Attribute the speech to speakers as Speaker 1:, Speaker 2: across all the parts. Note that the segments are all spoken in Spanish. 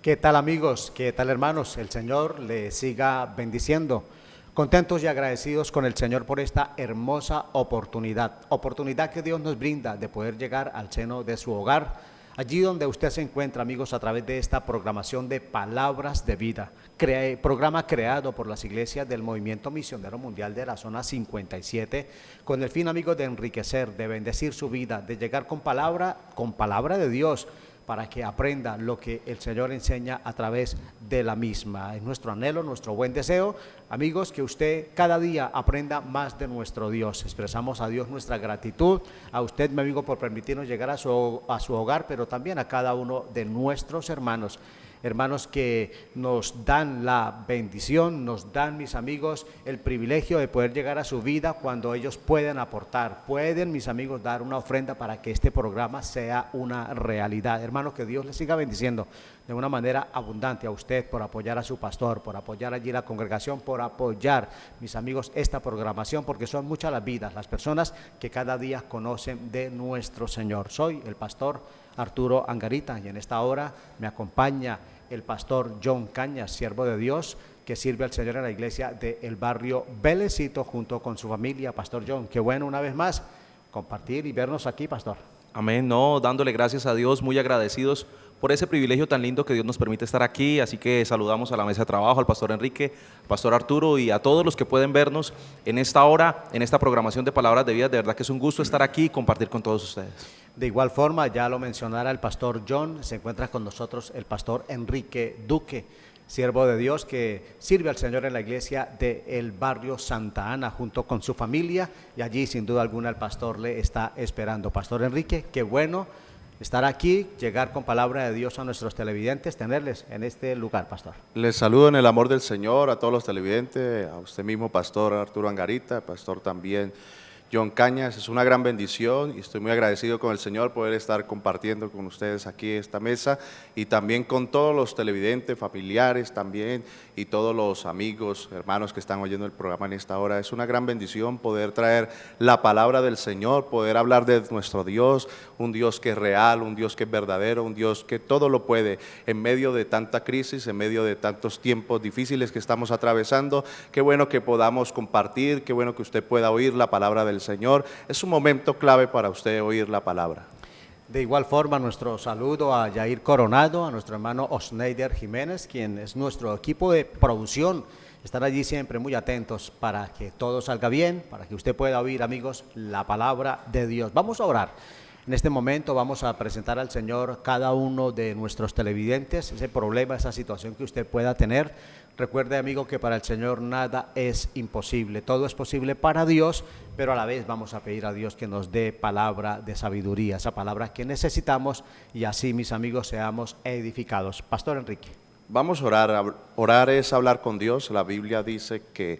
Speaker 1: ¿Qué tal amigos? ¿Qué tal hermanos? El Señor les siga bendiciendo. Contentos y agradecidos con el Señor por esta hermosa oportunidad que Dios nos brinda de poder llegar al seno de su hogar, allí donde usted se encuentra, amigos, a través de esta programación de Palabras de Vida, programa creado por las iglesias del Movimiento Misionero Mundial de la Zona 57, con el fin, amigos, de enriquecer, de bendecir su vida, de llegar con palabra de Dios, para que aprenda lo que el Señor enseña a través de la misma. Es nuestro anhelo, nuestro buen deseo, amigos, que usted cada día aprenda más de nuestro Dios. Expresamos a Dios nuestra gratitud, a usted, mi amigo, por permitirnos llegar a su hogar, pero también a cada uno de nuestros hermanos que nos dan la bendición, nos dan, mis amigos, el privilegio de poder llegar a su vida cuando ellos pueden aportar, pueden, mis amigos, dar una ofrenda para que este programa sea una realidad. Hermanos, que Dios les siga bendiciendo de una manera abundante a usted por apoyar a su pastor, por apoyar allí la congregación, por apoyar, mis amigos, esta programación, porque son muchas las vidas, las personas que cada día conocen de nuestro Señor. Soy el pastor Arturo Angarita y en esta hora me acompaña el pastor John Cañas, siervo de Dios, que sirve al Señor en la iglesia del barrio Belecito junto con su familia. Pastor John, qué bueno una vez más compartir y vernos aquí, pastor.
Speaker 2: Amén, dándole gracias a Dios, muy agradecidos por ese privilegio tan lindo que Dios nos permite estar aquí, así que saludamos a la mesa de trabajo, al pastor Enrique, al pastor Arturo y a todos los que pueden vernos en esta hora, en esta programación de Palabras de Vida. De verdad que es un gusto estar aquí y compartir con todos ustedes.
Speaker 1: De igual forma, ya lo mencionara el pastor John, se encuentra con nosotros el pastor Enrique Duque, siervo de Dios que sirve al Señor en la iglesia del barrio Santa Ana junto con su familia, y allí sin duda alguna el pastor le está esperando. Pastor Enrique, qué bueno estar aquí, llegar con palabra de Dios a nuestros televidentes, tenerles en este lugar, pastor.
Speaker 3: Les saludo en el amor del Señor a todos los televidentes, a usted mismo, pastor Arturo Angarita, pastor también John Cañas. Es una gran bendición y estoy muy agradecido con el Señor poder estar compartiendo con ustedes aquí esta mesa y también con todos los televidentes, familiares también y todos los amigos, hermanos que están oyendo el programa en esta hora. Es una gran bendición poder traer la palabra del Señor, poder hablar de nuestro Dios, un Dios que es real, un Dios que es verdadero, un Dios que todo lo puede en medio de tanta crisis, en medio de tantos tiempos difíciles que estamos atravesando. Qué bueno que podamos compartir, qué bueno que usted pueda oír la palabra del Señor. Es un momento clave para usted oír la palabra.
Speaker 1: De igual forma, nuestro saludo a Yair Coronado, a nuestro hermano Osneider Jiménez, quien es nuestro equipo de producción. Están allí siempre muy atentos para que todo salga bien, para que usted pueda oír, amigos, la palabra de Dios. Vamos a orar. En este momento vamos a presentar al Señor cada uno de nuestros televidentes, ese problema, esa situación que usted pueda tener. Recuerde, amigo, que para el Señor nada es imposible, todo es posible para Dios, pero a la vez vamos a pedir a Dios que nos dé palabra de sabiduría, esa palabra que necesitamos, y así, mis amigos, seamos edificados. Pastor Enrique.
Speaker 3: Vamos a orar. Orar es hablar con Dios. La Biblia dice que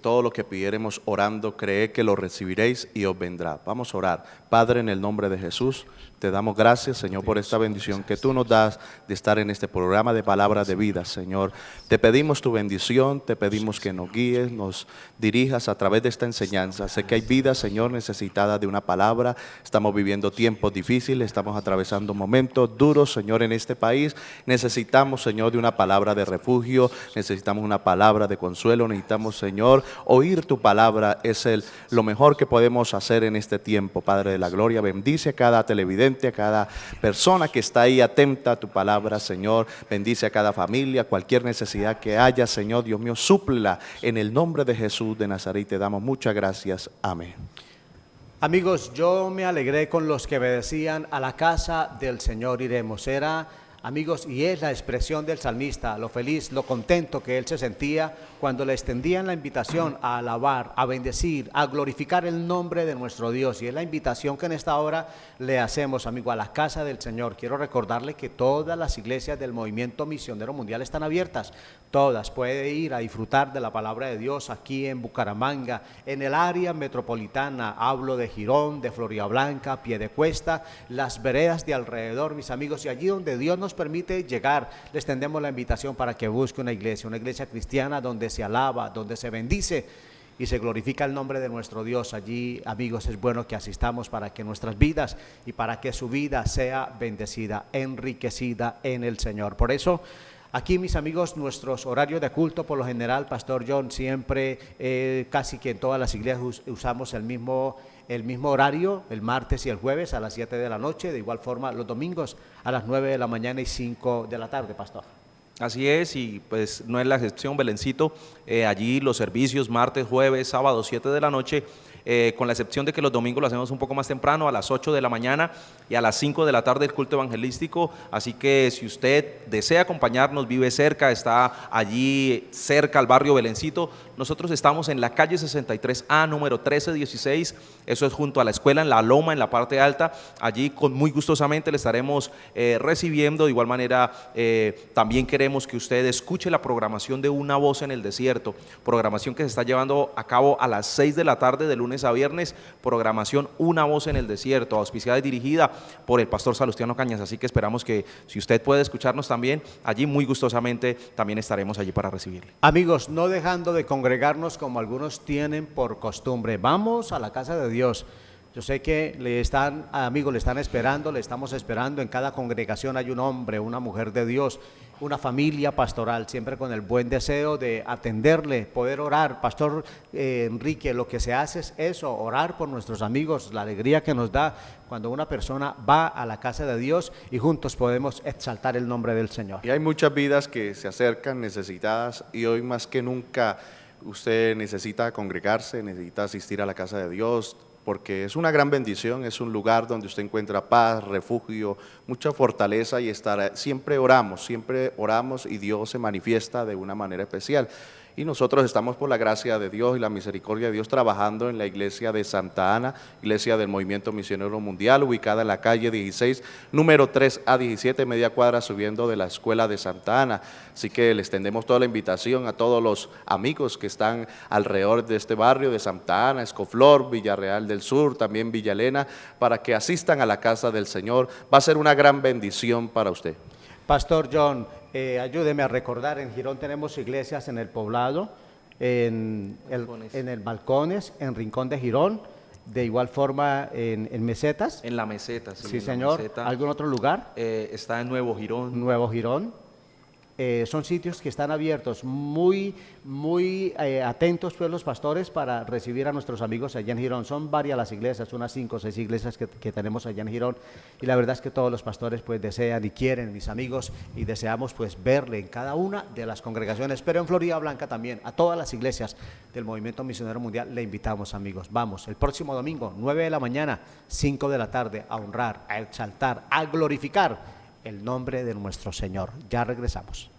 Speaker 3: todo lo que pidiéremos orando, cree que lo recibiréis y os vendrá. Vamos a orar. Padre, en el nombre de Jesús, te damos gracias, Señor, por esta bendición que tú nos das de estar en este programa de Palabras de Vida, Señor. Te pedimos tu bendición, te pedimos que nos guíes, nos dirijas a través de esta enseñanza. Sé que hay vidas, Señor, necesitadas de una palabra. Estamos viviendo tiempos difíciles, estamos atravesando momentos duros, Señor, en este país. Necesitamos, Señor, de una palabra de refugio, necesitamos una palabra de consuelo, necesitamos, Señor, oír tu palabra. Es lo mejor que podemos hacer en este tiempo, Padre de la gloria. Bendice a cada televidente, a cada persona que está ahí atenta a tu palabra, Señor. Bendice a cada familia, cualquier necesidad que haya, Señor, Dios mío, súplela en el nombre de Jesús de Nazaret. Te damos muchas gracias. Amén.
Speaker 1: Amigos, yo me alegré con los que me decían: a la casa del Señor iremos. Era, amigos, y es la expresión del salmista, lo feliz, lo contento que él se sentía cuando le extendían la invitación a alabar, a bendecir, a glorificar el nombre de nuestro Dios. Y es la invitación que en esta hora le hacemos, amigo, a la casa del Señor. Quiero recordarle que todas las iglesias del Movimiento Misionero Mundial están abiertas. Todas puede ir a disfrutar de la palabra de Dios aquí en Bucaramanga, en el área metropolitana. Hablo de Girón, de Floridablanca, Piedecuesta, las veredas de alrededor, mis amigos, y allí donde Dios nos permite llegar, le extendemos la invitación para que busque una iglesia cristiana donde se alaba, donde se bendice y se glorifica el nombre de nuestro Dios. Allí, amigos, es bueno que asistamos para que nuestras vidas y para que su vida sea bendecida, enriquecida en el Señor. Por eso, aquí, mis amigos, nuestros horarios de culto, por lo general, Pastor John, siempre, casi que en todas las iglesias usamos el mismo horario, el martes y el jueves a las 7 de la noche, de igual forma los domingos a las 9 de la mañana y 5 de la tarde, Pastor.
Speaker 2: Así es, y pues no es la excepción, Belencito. Allí los servicios martes, jueves, sábado, 7 de la noche, con la excepción de que los domingos lo hacemos un poco más temprano, a las 8 de la mañana y a las 5 de la tarde el culto evangelístico. Así que si usted desea acompañarnos, vive cerca, está allí cerca al barrio Belencito, nosotros estamos en la calle 63A, número 1316, eso es junto a la escuela en La Loma, en la parte alta. Allí muy gustosamente le estaremos recibiendo. De igual manera, también queremos que usted escuche la programación de Una Voz en el Desierto, programación que se está llevando a cabo a las 6 de la tarde de lunes a viernes, programación Una Voz en el Desierto, auspiciada y dirigida por el pastor Salustiano Cañas. Así que esperamos que, si usted puede escucharnos también, allí muy gustosamente también estaremos allí para recibirle.
Speaker 1: Amigos, no dejando de congregarnos como algunos tienen por costumbre, vamos a la casa de Dios. Yo sé que amigos, le están esperando, le estamos esperando. En cada congregación hay un hombre, una mujer de Dios, una familia pastoral, siempre con el buen deseo de atenderle, poder orar. Pastor Enrique, lo que se hace es eso, orar por nuestros amigos, la alegría que nos da cuando una persona va a la casa de Dios y juntos podemos exaltar el nombre del Señor.
Speaker 3: Y hay muchas vidas que se acercan necesitadas, y hoy más que nunca usted necesita congregarse, necesita asistir a la casa de Dios, porque es una gran bendición, es un lugar donde usted encuentra paz, refugio, mucha fortaleza, y siempre oramos y Dios se manifiesta de una manera especial. Y nosotros estamos, por la gracia de Dios y la misericordia de Dios, trabajando en la iglesia de Santa Ana, iglesia del Movimiento Misionero Mundial, ubicada en la calle 16, número 3A17, media cuadra subiendo de la escuela de Santa Ana. Así que les tendemos toda la invitación a todos los amigos que están alrededor de este barrio de Santa Ana, Escoflor, Villarreal del Sur, también Villa Elena, para que asistan a la casa del Señor. Va a ser una gran bendición para usted.
Speaker 1: Pastor John, ayúdeme a recordar, en Girón tenemos iglesias en el Poblado, en el Balcones, en Rincón de Girón, de igual forma en Mesetas.
Speaker 2: En la Meseta,
Speaker 1: sí, señor.
Speaker 2: Meseta.
Speaker 1: ¿Algún otro lugar?
Speaker 2: Está en Nuevo Girón.
Speaker 1: Nuevo Girón. Son sitios que están abiertos, muy atentos pues los pastores para recibir a nuestros amigos allá en Girón. Son varias las iglesias, unas 5 o 6 iglesias que tenemos allá en Girón, y la verdad es que todos los pastores pues desean y quieren, mis amigos, y deseamos pues verle en cada una de las congregaciones. Pero en Florida Blanca también, a todas las iglesias del Movimiento Misionero Mundial le invitamos, amigos. Vamos, el próximo domingo, 9 de la mañana, 5 de la tarde, a honrar, a exaltar, a glorificar el nombre de nuestro Señor. Ya regresamos.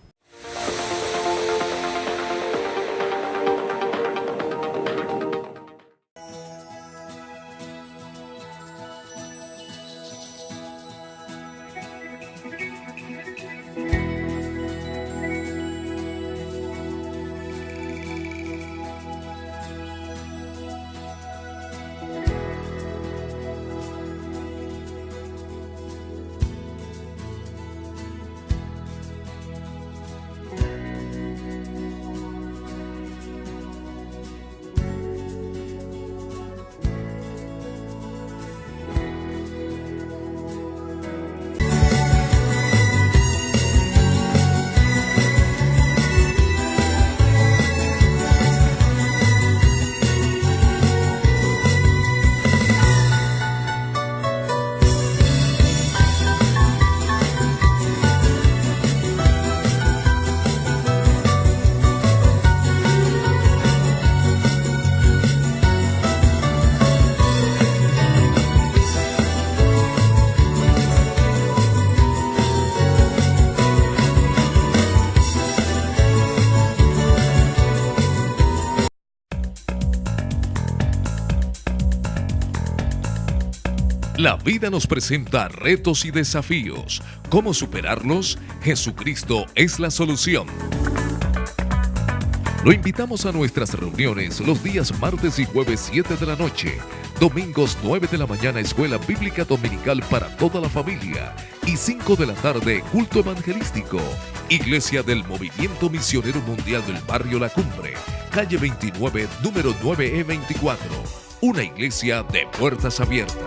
Speaker 4: La vida nos presenta retos y desafíos. ¿Cómo superarlos? Jesucristo es la solución. Lo invitamos a nuestras reuniones los días martes y jueves 7 de la noche, domingos 9 de la mañana escuela bíblica dominical para toda la familia y 5 de la tarde culto evangelístico Iglesia del Movimiento Misionero Mundial del Barrio La Cumbre, calle 29, número 9E24. Una iglesia de puertas abiertas.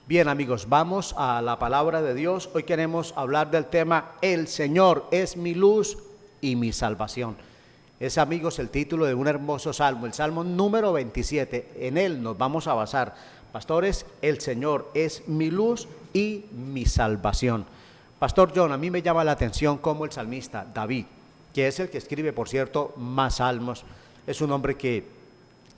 Speaker 1: Bien amigos, vamos a la palabra de Dios. Hoy queremos hablar del tema El Señor es mi luz y mi salvación. Es, amigos, el título de un hermoso salmo, el salmo número 27. En él nos vamos a basar. Pastores, el Señor es mi luz y mi salvación. Pastor John, a mí me llama la atención cómo el salmista David, que es el que escribe, por cierto, más salmos, es un hombre que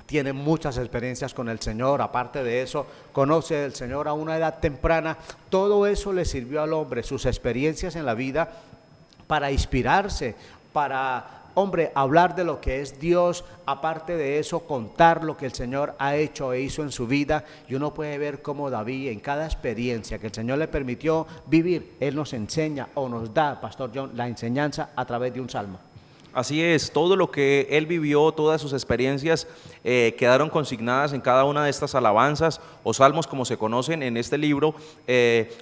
Speaker 1: tiene muchas experiencias con el Señor. Aparte de eso, conoce del Señor a una edad temprana. Todo eso le sirvió al hombre, sus experiencias en la vida, para inspirarse, para, hombre, hablar de lo que es Dios. Aparte de eso, contar lo que el Señor ha hecho e hizo en su vida. Y uno puede ver cómo David, en cada experiencia que el Señor le permitió vivir, Él nos enseña o nos da, Pastor John, la enseñanza a través de un salmo.
Speaker 2: Así es, todo lo que él vivió, todas sus experiencias quedaron consignadas en cada una de estas alabanzas o salmos, como se conocen en este libro,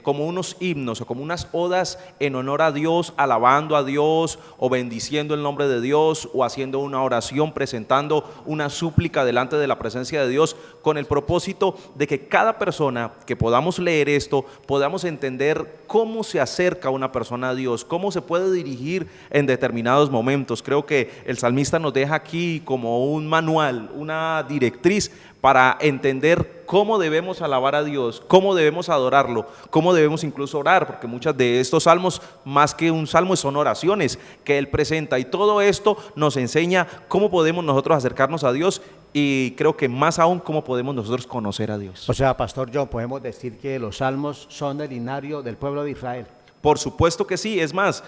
Speaker 2: como unos himnos o como unas odas en honor a Dios, alabando a Dios o bendiciendo el nombre de Dios o haciendo una oración, presentando una súplica delante de la presencia de Dios, con el propósito de que cada persona que podamos leer esto, podamos entender cómo se acerca una persona a Dios, cómo se puede dirigir en determinados momentos. Creo que el salmista nos deja aquí como un manual, una directriz para entender cómo debemos alabar a Dios, cómo debemos adorarlo, cómo debemos incluso orar, porque muchas de estos salmos, más que un salmo, son oraciones que él presenta, y todo esto nos enseña cómo podemos nosotros acercarnos a Dios, y creo que más aún cómo podemos nosotros conocer a Dios.
Speaker 1: O sea, Pastor John, podemos decir que los salmos son del linario del pueblo de Israel.
Speaker 2: Por supuesto que sí, es más,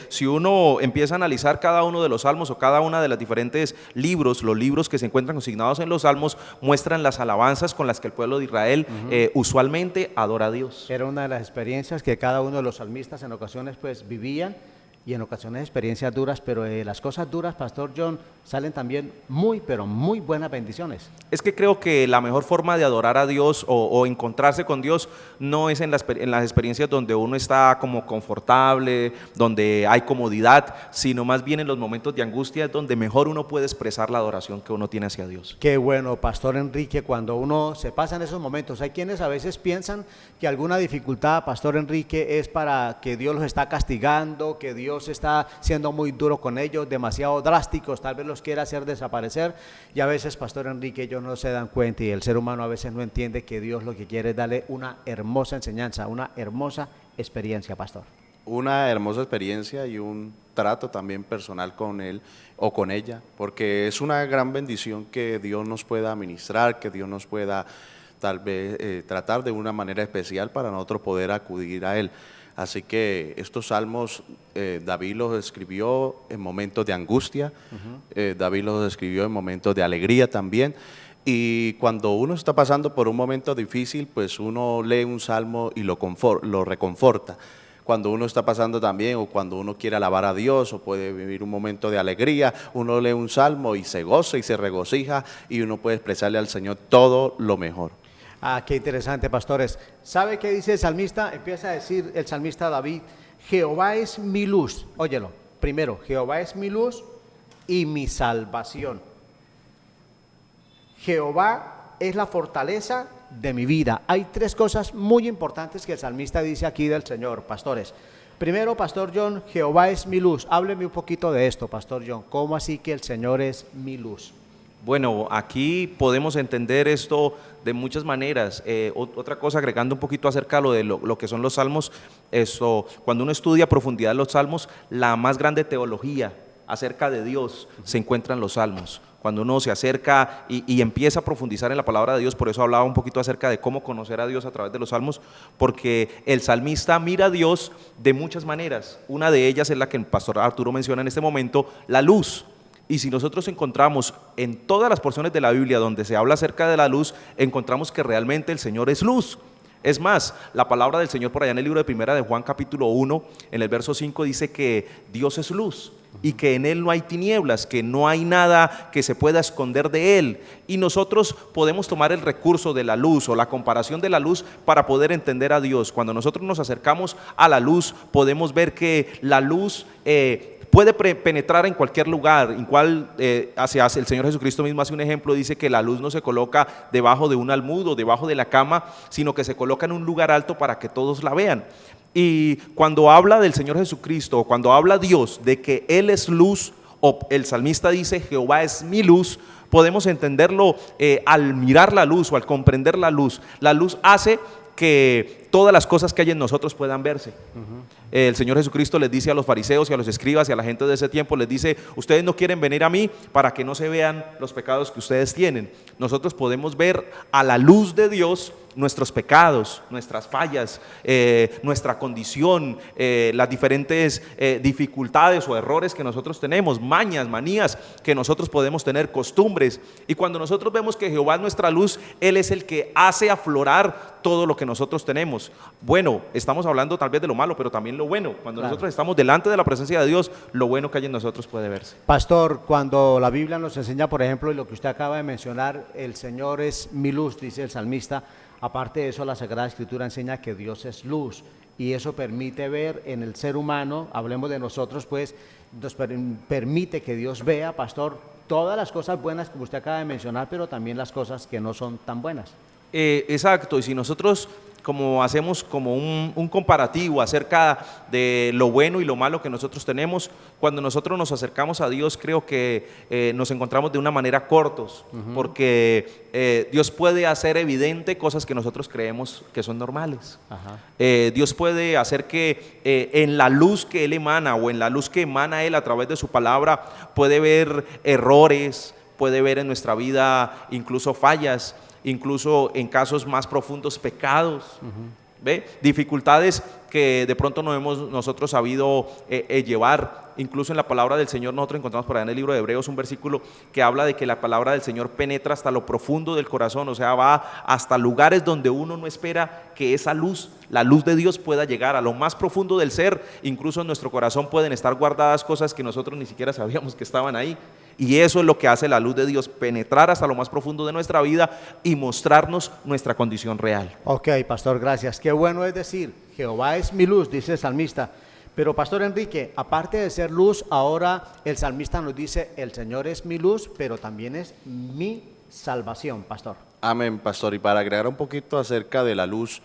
Speaker 2: si uno empieza a analizar cada uno de los salmos o cada una de los diferentes libros, los libros que se encuentran consignados en los salmos muestran las alabanzas con las que el pueblo de Israel usualmente adora a Dios.
Speaker 1: Era una de las experiencias que cada uno de los salmistas en ocasiones pues vivían, y en ocasiones experiencias duras, pero de las cosas duras, Pastor John, salen también muy, pero muy buenas bendiciones.
Speaker 2: Es que creo que la mejor forma de adorar a Dios o encontrarse con Dios no es en las experiencias donde uno está como confortable, donde hay comodidad, sino más bien en los momentos de angustia, donde mejor uno puede expresar la adoración que uno tiene hacia Dios.
Speaker 1: Qué bueno, Pastor Enrique, cuando uno se pasa en esos momentos. Hay quienes a veces piensan que alguna dificultad, Pastor Enrique, es para que Dios los está castigando, que Dios está siendo muy duro con ellos, demasiado drásticos, tal vez los quiera hacer desaparecer, y a veces, Pastor Enrique, ellos no se dan cuenta, y el ser humano a veces no entiende que Dios lo que quiere es darle una hermosa enseñanza, una hermosa experiencia, Pastor.
Speaker 3: Una hermosa experiencia y un trato también personal con él o con ella, porque es una gran bendición que Dios nos pueda ministrar, que Dios nos pueda tal vez tratar de una manera especial para nosotros poder acudir a él. Así que estos salmos David los escribió en momentos de angustia, David los escribió en momentos de alegría también. Y cuando uno está pasando por un momento difícil, pues uno lee un salmo y lo reconforta. Cuando uno está pasando también, o cuando uno quiere alabar a Dios, o puede vivir un momento de alegría, uno lee un salmo y se goza y se regocija, y uno puede expresarle al Señor todo lo mejor.
Speaker 1: Ah, qué interesante, pastores. ¿Sabe qué dice el salmista? Empieza a decir el salmista David: Jehová es mi luz. Óyelo, primero, Jehová es mi luz y mi salvación. Jehová es la fortaleza de mi vida. Hay tres cosas muy importantes que el salmista dice aquí del Señor, pastores. Primero, Pastor John, Jehová es mi luz. Hábleme un poquito de esto, Pastor John. ¿Cómo así que el Señor es mi luz?
Speaker 2: Bueno, aquí podemos entender esto de muchas maneras. Otra cosa, agregando un poquito acerca de lo que son los salmos, cuando uno estudia a profundidad los salmos, la más grande teología acerca de Dios se encuentra en los salmos. Cuando uno se acerca y empieza a profundizar en la palabra de Dios, por eso hablaba un poquito acerca de cómo conocer a Dios a través de los salmos, porque el salmista mira a Dios de muchas maneras. Una de ellas es la que el pastor Arturo menciona en este momento, la luz. Y si nosotros encontramos en todas las porciones de la Biblia donde se habla acerca de la luz, encontramos que realmente el Señor es luz. Es más, la palabra del Señor por allá en el libro de Primera de Juan capítulo 1, en el verso 5 dice que Dios es luz y que en Él no hay tinieblas, que no hay nada que se pueda esconder de Él. Y nosotros podemos tomar el recurso de la luz o la comparación de la luz para poder entender a Dios. Cuando nosotros nos acercamos a la luz, podemos ver que la luz puede penetrar en cualquier lugar, en cual el Señor Jesucristo mismo hace un ejemplo, dice que la luz no se coloca debajo de un almud o debajo de la cama, sino que se coloca en un lugar alto para que todos la vean. Y cuando habla del Señor Jesucristo, cuando habla Dios de que Él es luz, o el salmista dice Jehová es mi luz, podemos entenderlo al mirar la luz o al comprender la luz. La luz hace que todas las cosas que hay en nosotros puedan verse. El Señor Jesucristo les dice a los fariseos y a los escribas y a la gente de ese tiempo, les dice, ustedes no quieren venir a mí para que no se vean los pecados que ustedes tienen. Nosotros podemos ver a la luz de Dios nuestros pecados, nuestras fallas, nuestra condición, las diferentes dificultades o errores que nosotros tenemos, mañas, manías que nosotros podemos tener, costumbres. Y cuando nosotros vemos que Jehová es nuestra luz, Él es el que hace aflorar todo lo que nosotros tenemos. Bueno, estamos hablando tal vez de lo malo, pero también lo bueno. Cuando nosotros estamos delante de la presencia de Dios, lo bueno que hay en nosotros puede verse.
Speaker 1: Pastor, cuando la Biblia nos enseña, por ejemplo, y lo que usted acaba de mencionar, el Señor es mi luz, dice el salmista. Aparte de eso, la Sagrada Escritura enseña que Dios es luz y eso permite ver en el ser humano, hablemos de nosotros, pues nos permite que Dios vea, pastor, todas las cosas buenas que usted acaba de mencionar, pero también las cosas que no son tan buenas.
Speaker 2: Exacto, y si nosotros como hacemos como un comparativo acerca de lo bueno y lo malo que nosotros tenemos, cuando nosotros nos acercamos a Dios creo que nos encontramos de una manera cortos, porque Dios puede hacer evidente cosas que nosotros creemos que son normales. Dios puede hacer que en la luz que Él emana o en la luz que emana Él a través de su palabra puede ver errores, puede ver en nuestra vida incluso fallas, incluso en casos más profundos pecados, ¿ve? Dificultades que de pronto no hemos nosotros sabido llevar. Incluso en la palabra del Señor nosotros encontramos por ahí en el libro de Hebreos un versículo que habla de que la palabra del Señor penetra hasta lo profundo del corazón, o sea, va hasta lugares donde uno no espera que esa luz, la luz de Dios pueda llegar a lo más profundo del ser. Incluso en nuestro corazón pueden estar guardadas cosas que nosotros ni siquiera sabíamos que estaban ahí. Y eso es lo que hace la luz de Dios, penetrar hasta lo más profundo de nuestra vida y mostrarnos nuestra condición real.
Speaker 1: Ok, pastor, gracias. Qué bueno es decir, Jehová es mi luz, dice el salmista. Pero pastor Enrique, aparte de ser luz, ahora el salmista nos dice, el Señor es mi luz, pero también es mi salvación, pastor.
Speaker 3: Amén, pastor. Y para agregar un poquito acerca de la luz,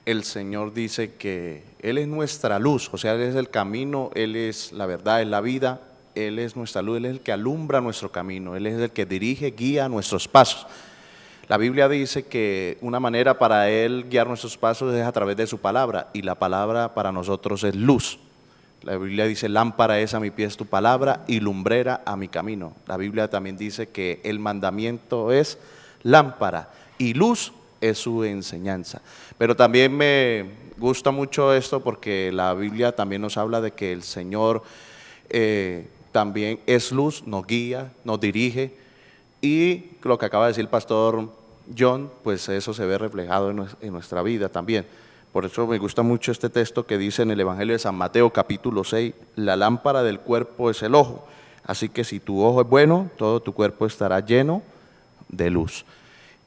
Speaker 3: el Señor dice que Él es nuestra luz, o sea, Él es el camino, Él es la verdad, es la vida. Él es nuestra luz, Él es el que alumbra nuestro camino, Él es el que dirige, guía nuestros pasos. La Biblia dice que una manera para Él guiar nuestros pasos es a través de su palabra, y la palabra para nosotros es luz. La Biblia dice, lámpara es a mi pies tu palabra y lumbrera a mi camino. La Biblia también dice que el mandamiento es lámpara y luz es su enseñanza. Pero también me gusta mucho esto porque la Biblia también nos habla de que el Señor también es luz, nos guía, nos dirige, y lo que acaba de decir el pastor John, pues eso se ve reflejado en nuestra vida también. Por eso me gusta mucho este texto que dice en el Evangelio de San Mateo capítulo 6, la lámpara del cuerpo es el ojo, así que si tu ojo es bueno, todo tu cuerpo estará lleno de luz.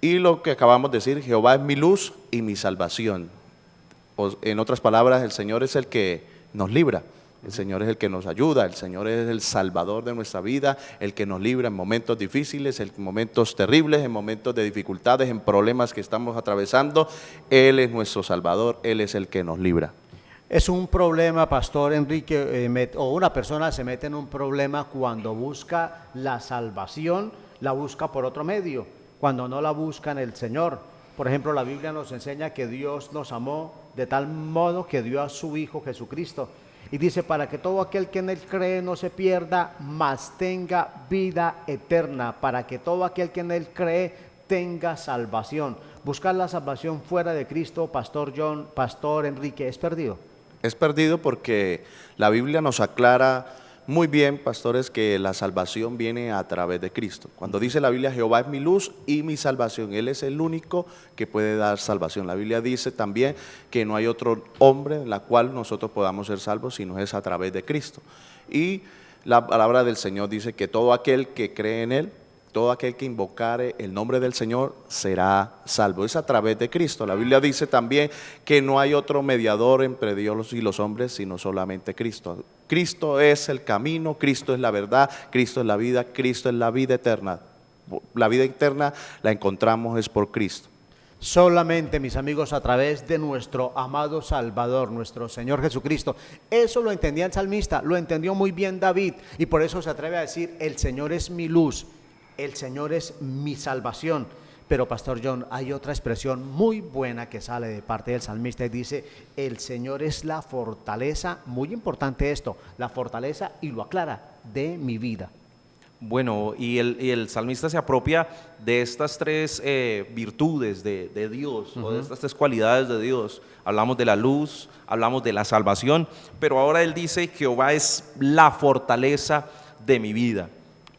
Speaker 3: Y lo que acabamos de decir, Jehová es mi luz y mi salvación. En otras palabras, el Señor es el que nos libra. El Señor es el que nos ayuda, el Señor es el salvador de nuestra vida, el que nos libra en momentos difíciles, en momentos terribles, en momentos de dificultades, en problemas que estamos atravesando. Él es nuestro salvador, Él es el que nos libra.
Speaker 1: Es un problema, pastor Enrique, o una persona se mete en un problema cuando busca la salvación la busca por otro medio, cuando no la busca en el Señor. Por ejemplo, la Biblia nos enseña que Dios nos amó de tal modo que dio a su Hijo Jesucristo. Y dice, para que todo aquel que en Él cree no se pierda, mas tenga vida eterna. Para que todo aquel que en Él cree tenga salvación. Buscar la salvación fuera de Cristo, Pastor John, Pastor Enrique, ¿es perdido?
Speaker 3: Es perdido porque la Biblia nos aclara muy bien, pastores, que la salvación viene a través de Cristo. Cuando dice la Biblia, Jehová es mi luz y mi salvación, Él es el único que puede dar salvación. La Biblia dice también que no hay otro hombre en la cual nosotros podamos ser salvos, sino es a través de Cristo. Y la palabra del Señor dice que todo aquel que cree en Él, todo aquel que invocare el nombre del Señor será salvo. Es a través de Cristo. La Biblia dice también que no hay otro mediador entre Dios y los hombres, sino solamente Cristo. Cristo es el camino, Cristo es la verdad, Cristo es la vida, Cristo es la vida eterna. La vida eterna la encontramos es por Cristo.
Speaker 1: Solamente, mis amigos, a través de nuestro amado Salvador, nuestro Señor Jesucristo. Eso lo entendía el salmista, lo entendió muy bien David, y por eso se atreve a decir, el Señor es mi luz, el Señor es mi salvación. Pero Pastor John, hay otra expresión muy buena que sale de parte del salmista y dice, el Señor es la fortaleza, muy importante esto, la fortaleza, y lo aclara, de mi vida.
Speaker 2: Bueno, y el salmista se apropia de estas tres virtudes de Dios, o de estas tres cualidades de Dios. Hablamos de la luz, hablamos de la salvación, pero ahora él dice, Jehová es la fortaleza de mi vida.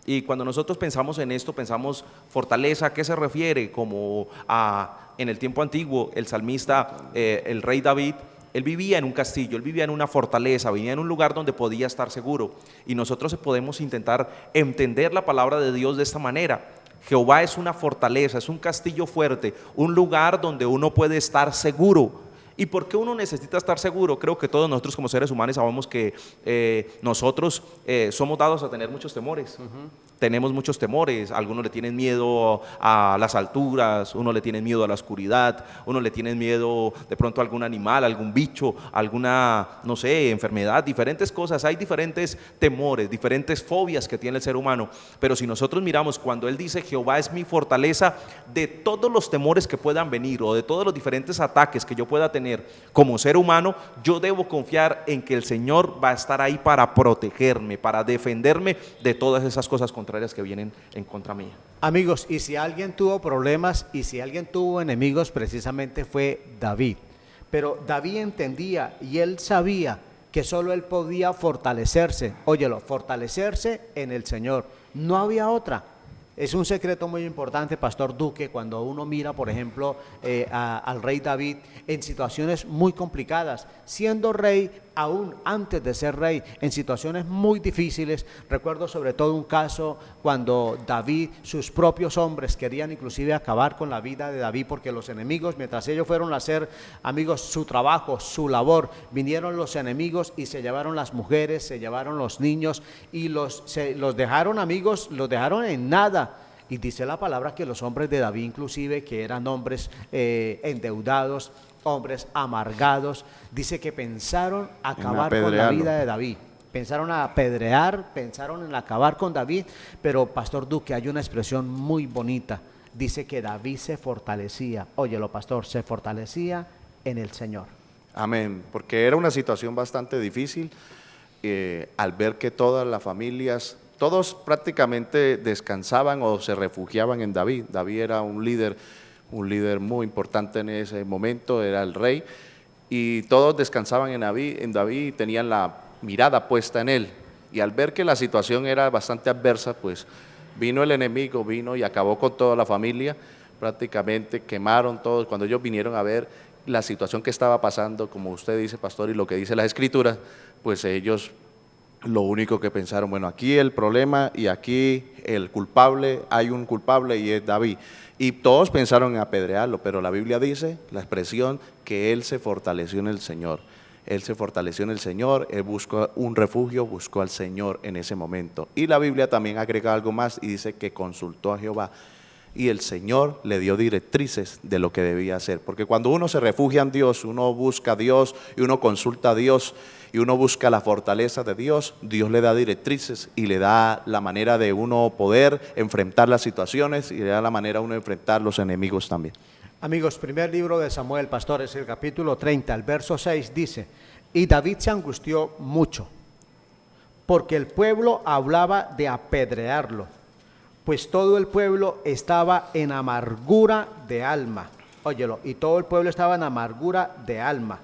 Speaker 2: Y cuando nosotros pensamos en esto, pensamos fortaleza, ¿a qué se refiere? Como en el tiempo antiguo, el salmista, el rey David, él vivía en un castillo, él vivía en una fortaleza, vivía en un lugar donde podía estar seguro. Y nosotros podemos intentar entender la palabra de Dios de esta manera. Jehová es una fortaleza, es un castillo fuerte, un lugar donde uno puede estar seguro. ¿Y por qué uno necesita estar seguro? Creo que todos nosotros como seres humanos sabemos que nosotros somos dados a tener muchos temores. Tenemos muchos temores, algunos le tienen miedo a las alturas, uno le tiene miedo a la oscuridad, uno le tiene miedo de pronto a algún animal, algún bicho, alguna, no sé, enfermedad, diferentes cosas. Hay diferentes temores, diferentes fobias que tiene el ser humano. Pero si nosotros miramos cuando él dice Jehová es mi fortaleza, de todos los temores que puedan venir o de todos los diferentes ataques que yo pueda tener como ser humano, yo debo confiar en que el Señor va a estar ahí para protegerme, para defenderme de todas esas cosas contrarias que vienen en contra mía.
Speaker 1: Amigos, y si alguien tuvo problemas y si alguien tuvo enemigos, precisamente fue David. Pero David entendía y él sabía que solo él podía fortalecerse, óyelo, fortalecerse en el Señor. No había otra. Es un secreto muy importante, Pastor Duque, cuando uno mira, por ejemplo, al rey David en situaciones muy complicadas, siendo rey, aún antes de ser rey, en situaciones muy difíciles. Recuerdo sobre todo un caso cuando David, sus propios hombres querían inclusive acabar con la vida de David, porque los enemigos, mientras ellos fueron a hacer, amigos, su trabajo, su labor, vinieron los enemigos y se llevaron las mujeres, se llevaron los niños y los dejaron, amigos, los dejaron en nada. Y dice la palabra que los hombres de David, inclusive, que eran hombres endeudados, hombres amargados, dice que pensaron acabar con la vida de David. Pensaron a apedrear, pensaron en acabar con David, pero Pastor Duque, hay una expresión muy bonita. Dice que David se fortalecía, óyelo pastor, se fortalecía en el Señor.
Speaker 3: Amén, porque era una situación bastante difícil al ver que todas las familias, todos prácticamente descansaban o se refugiaban en David. David era un líder muy importante en ese momento, era el rey, y todos descansaban en David y tenían la mirada puesta en él. Y al ver que la situación era bastante adversa, pues vino el enemigo, vino y acabó con toda la familia, prácticamente quemaron todos. Cuando ellos vinieron a ver la situación que estaba pasando, como usted dice, pastor, y lo que dice las Escrituras, pues ellos lo único que pensaron, bueno, aquí el problema y aquí el culpable, hay un culpable y es David. Y todos pensaron en apedrearlo, pero la Biblia dice, la expresión, que él se fortaleció en el Señor. Él se fortaleció en el Señor, él buscó un refugio, buscó al Señor en ese momento. Y la Biblia también agrega algo más y dice que consultó a Jehová. y el Señor le dio directrices de lo que debía hacer. Porque cuando uno se refugia en Dios, uno busca a Dios y uno consulta a Dios y uno busca la fortaleza de Dios, Dios le da directrices y le da la manera de uno poder enfrentar las situaciones y le da la manera de uno enfrentar los enemigos también.
Speaker 1: Amigos, primer libro de Samuel, pastores, el capítulo 30, el verso 6 dice: y David se angustió mucho, porque el pueblo hablaba de apedrearlo, pues todo el pueblo estaba en amargura de alma. Óyelo, y todo el pueblo estaba en amargura de alma,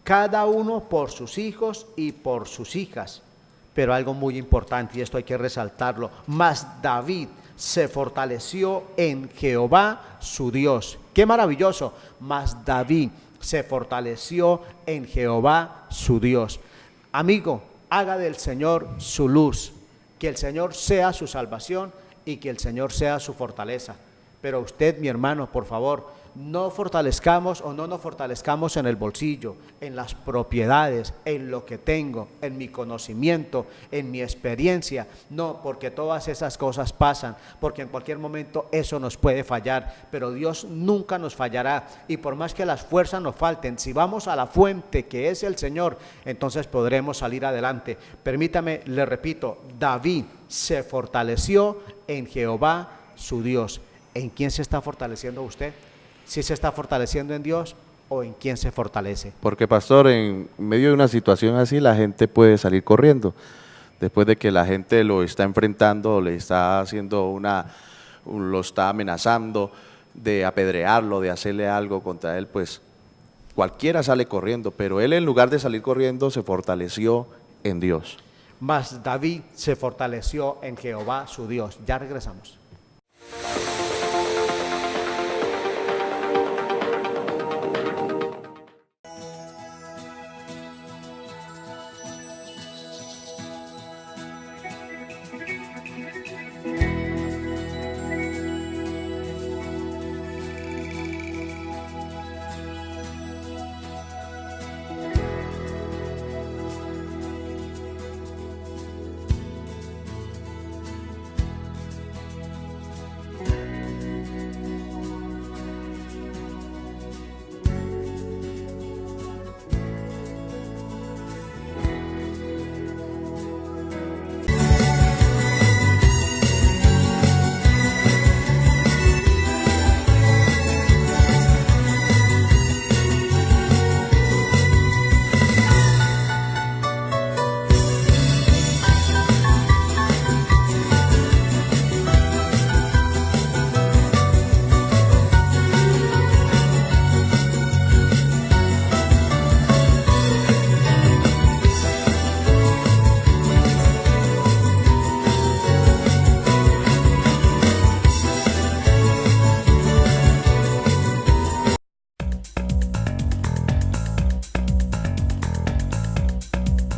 Speaker 1: cada uno por sus hijos y por sus hijas. Pero algo muy importante, y esto hay que resaltarlo: mas David se fortaleció en Jehová su Dios. ¡Qué maravilloso! Mas David se fortaleció en Jehová su Dios. Amigo, haga del Señor su luz, que el Señor sea su salvación y que el Señor sea su fortaleza. Pero usted, mi hermano, por favor, no fortalezcamos o no nos fortalezcamos en el bolsillo, en las propiedades, en lo que tengo, en mi conocimiento, en mi experiencia. No, porque todas esas cosas pasan, porque en cualquier momento eso nos puede fallar, pero Dios nunca nos fallará. Y por más que las fuerzas nos falten, si vamos a la fuente que es el Señor, entonces podremos salir adelante. Permítame, le repito, David se fortaleció en Jehová su Dios. ¿En quién se está fortaleciendo usted? ¿Si se está fortaleciendo en Dios o en quién se fortalece?
Speaker 3: Porque, pastor, en medio de una situación así, la gente puede salir corriendo. Después de que la gente lo está enfrentando, le está haciendo lo está amenazando de apedrearlo, de hacerle algo contra él, pues cualquiera sale corriendo, pero él, en lugar de salir corriendo, se fortaleció en Dios.
Speaker 1: Mas David se fortaleció en Jehová su Dios. Ya regresamos.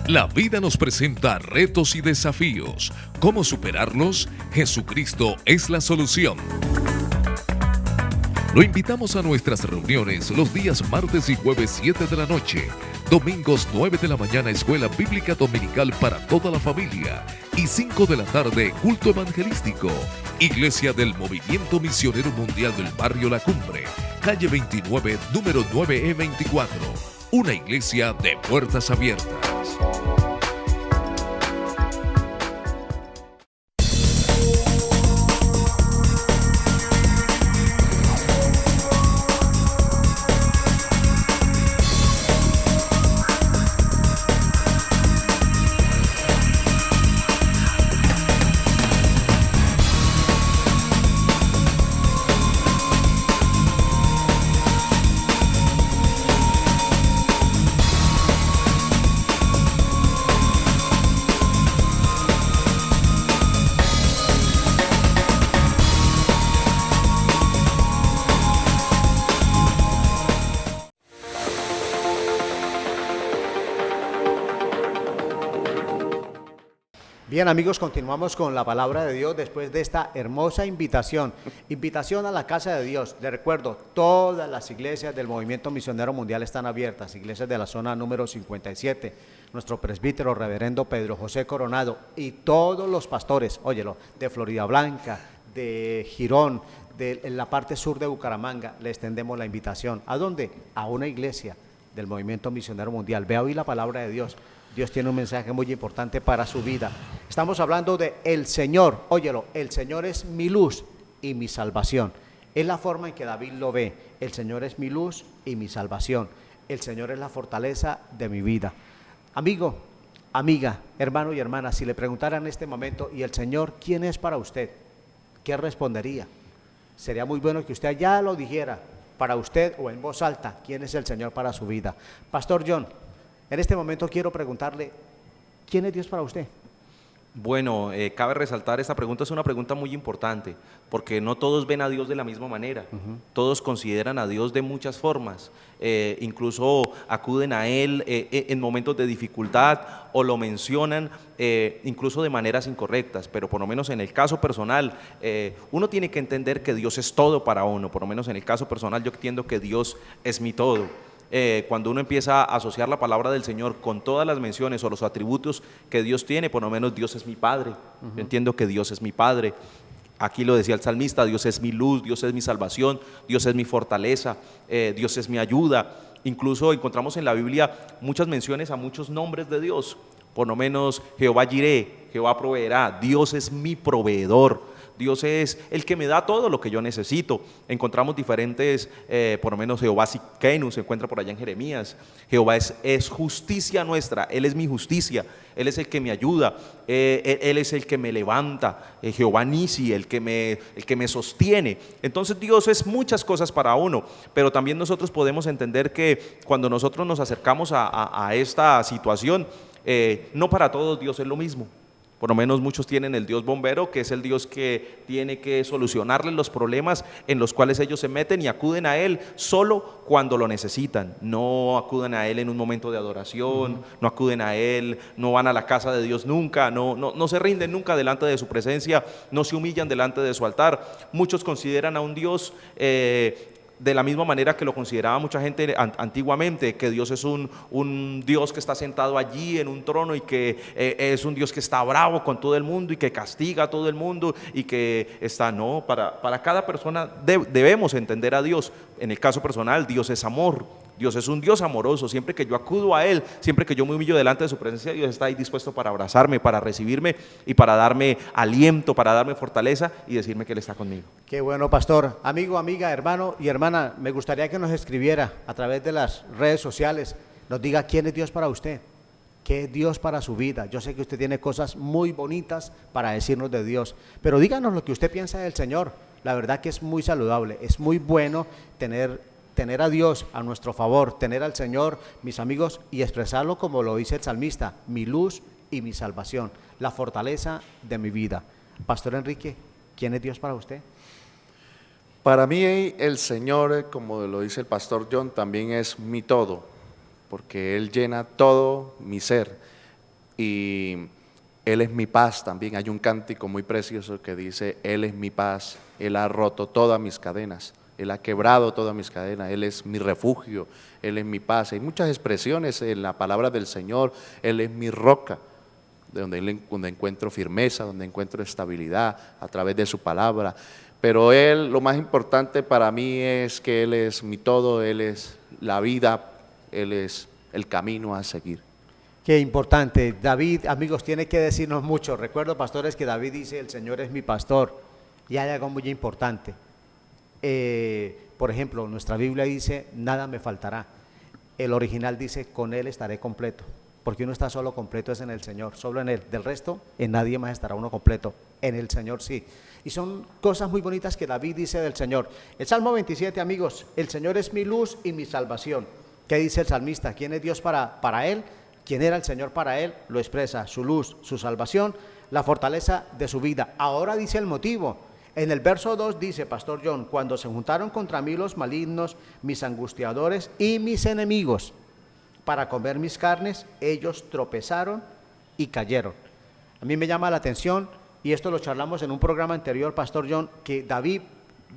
Speaker 4: La vida nos presenta retos y desafíos. ¿Cómo superarlos? Jesucristo es la solución. Lo invitamos a nuestras reuniones los días martes y jueves 7 de la noche, domingos 9 de la mañana Escuela Bíblica Dominical para toda la familia y 5 de la tarde culto evangelístico. Iglesia del Movimiento Misionero Mundial del Barrio La Cumbre, calle 29, número 9E24. Una iglesia de puertas abiertas.
Speaker 1: Bien, amigos, continuamos con la palabra de Dios después de esta hermosa invitación. Invitación a la casa de Dios. Les recuerdo, todas las iglesias del Movimiento Misionero Mundial están abiertas, iglesias de la zona número 57. Nuestro presbítero, reverendo Pedro José Coronado, y todos los pastores, óyelo, de Florida Blanca, de Girón, en la parte sur de Bucaramanga, le extendemos la invitación. ¿A dónde? A una iglesia del Movimiento Misionero Mundial. Vea hoy la palabra de Dios. Dios tiene un mensaje muy importante para su vida. Estamos hablando de el Señor. Óyelo, el Señor es mi luz y mi salvación. Es la forma en que David lo ve. El Señor es mi luz y mi salvación. El Señor es la fortaleza de mi vida. Amigo, amiga, hermano y hermana, si le preguntaran en este momento, ¿y el Señor quién es para usted? ¿Qué respondería? Sería muy bueno que usted ya lo dijera para usted o en voz alta, ¿quién es el Señor para su vida? Pastor John, en este momento quiero preguntarle, ¿quién es Dios para usted?
Speaker 2: Bueno, cabe resaltar, esta pregunta es una pregunta muy importante, porque no todos ven a Dios de la misma manera, todos consideran a Dios de muchas formas, incluso acuden a Él en momentos de dificultad o lo mencionan incluso de maneras incorrectas, pero por lo menos en el caso personal, uno tiene que entender que Dios es todo para uno, por lo menos en el caso personal yo entiendo que Dios es mi todo. Cuando uno empieza a asociar la palabra del Señor con todas las menciones o los atributos que Dios tiene, por lo menos Dios es mi Padre. Yo entiendo que Dios es mi Padre. Aquí lo decía el salmista, Dios es mi luz, Dios es mi salvación, Dios es mi fortaleza, Dios es mi ayuda. Incluso encontramos en la Biblia muchas menciones a muchos nombres de Dios. Por lo menos Jehová Jireh, Jehová proveerá, Dios es mi proveedor. Dios es el que me da todo lo que yo necesito. Encontramos diferentes, por lo menos Jehová Sidkenu se encuentra por allá en Jeremías. Jehová es justicia nuestra, Él es mi justicia, Él es el que me ayuda, Él es el que me levanta, Jehová Nisi, el que me sostiene. Entonces Dios es muchas cosas para uno, pero también nosotros podemos entender que cuando nosotros nos acercamos a esta situación, no para todos Dios es lo mismo. Por lo menos muchos tienen el Dios bombero, que es el Dios que tiene que solucionarles los problemas en los cuales ellos se meten y acuden a Él solo cuando lo necesitan. No acuden a Él en un momento de adoración, no acuden a Él, no van a la casa de Dios nunca, no se rinden nunca delante de su presencia, no se humillan delante de su altar. Muchos consideran a un Dios de la misma manera que lo consideraba mucha gente antiguamente, que Dios es un Dios que está sentado allí en un trono y que es un Dios que está bravo con todo el mundo y que castiga a todo el mundo y que está, no, para cada persona debemos entender a Dios. En el caso personal, Dios es amor. Dios es un Dios amoroso. Siempre que yo acudo a Él, siempre que yo me humillo delante de su presencia, Dios está ahí dispuesto para abrazarme, para recibirme y para darme aliento, para darme fortaleza y decirme que Él está conmigo.
Speaker 1: Qué bueno, pastor. Amigo, amiga, hermano y hermana, me gustaría que nos escribiera a través de las redes sociales, nos diga quién es Dios para usted, qué es Dios para su vida. Yo sé que usted tiene cosas muy bonitas para decirnos de Dios, pero díganos lo que usted piensa del Señor. La verdad que es muy saludable, es muy bueno tener a Dios a nuestro favor, tener al Señor, mis amigos, y expresarlo como lo dice el salmista, mi luz y mi salvación, la fortaleza de mi vida. Pastor Enrique, ¿quién es Dios para usted?
Speaker 3: Para mí el Señor, como lo dice el pastor John, también es mi todo, porque Él llena todo mi ser y Él es mi paz también. Hay un cántico muy precioso que dice, Él es mi paz, Él ha roto todas mis cadenas. Él ha quebrado todas mis cadenas, Él es mi refugio, Él es mi paz. Hay muchas expresiones en la palabra del Señor, Él es mi roca, donde encuentro firmeza, donde encuentro estabilidad a través de su palabra. Pero Él, lo más importante para mí es que Él es mi todo, Él es la vida, Él es el camino a seguir.
Speaker 1: Qué importante. David, amigos, tiene que decirnos mucho. Recuerdo, pastores, que David dice, el Señor es mi pastor, y hay algo muy importante. Por ejemplo, nuestra Biblia dice, nada me faltará. El original dice, con Él estaré completo, porque uno está solo completo es en el Señor, solo en Él. Del resto, en nadie más estará uno completo, en el Señor sí. Y son cosas muy bonitas que David dice del Señor. El Salmo 27, amigos, el Señor es mi luz y mi salvación. ¿Qué dice el salmista? ¿Quién es Dios para él? ¿Quién era el Señor para él? Lo expresa, su luz, su salvación, la fortaleza de su vida. Ahora dice el motivo. En el verso 2 dice, Pastor John, cuando se juntaron contra mí los malignos, mis angustiadores y mis enemigos, para comer mis carnes, ellos tropezaron y cayeron. A mí me llama la atención, y esto lo charlamos en un programa anterior, Pastor John, que David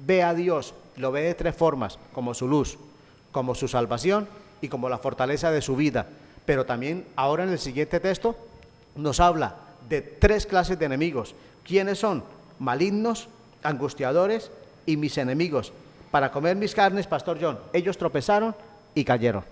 Speaker 1: ve a Dios, lo ve de tres formas, como su luz, como su salvación y como la fortaleza de su vida. Pero también ahora en el siguiente texto nos habla de tres clases de enemigos. ¿Quiénes son? Malignos, angustiadores y mis enemigos. Para comer mis carnes, Pastor John, ellos tropezaron y cayeron.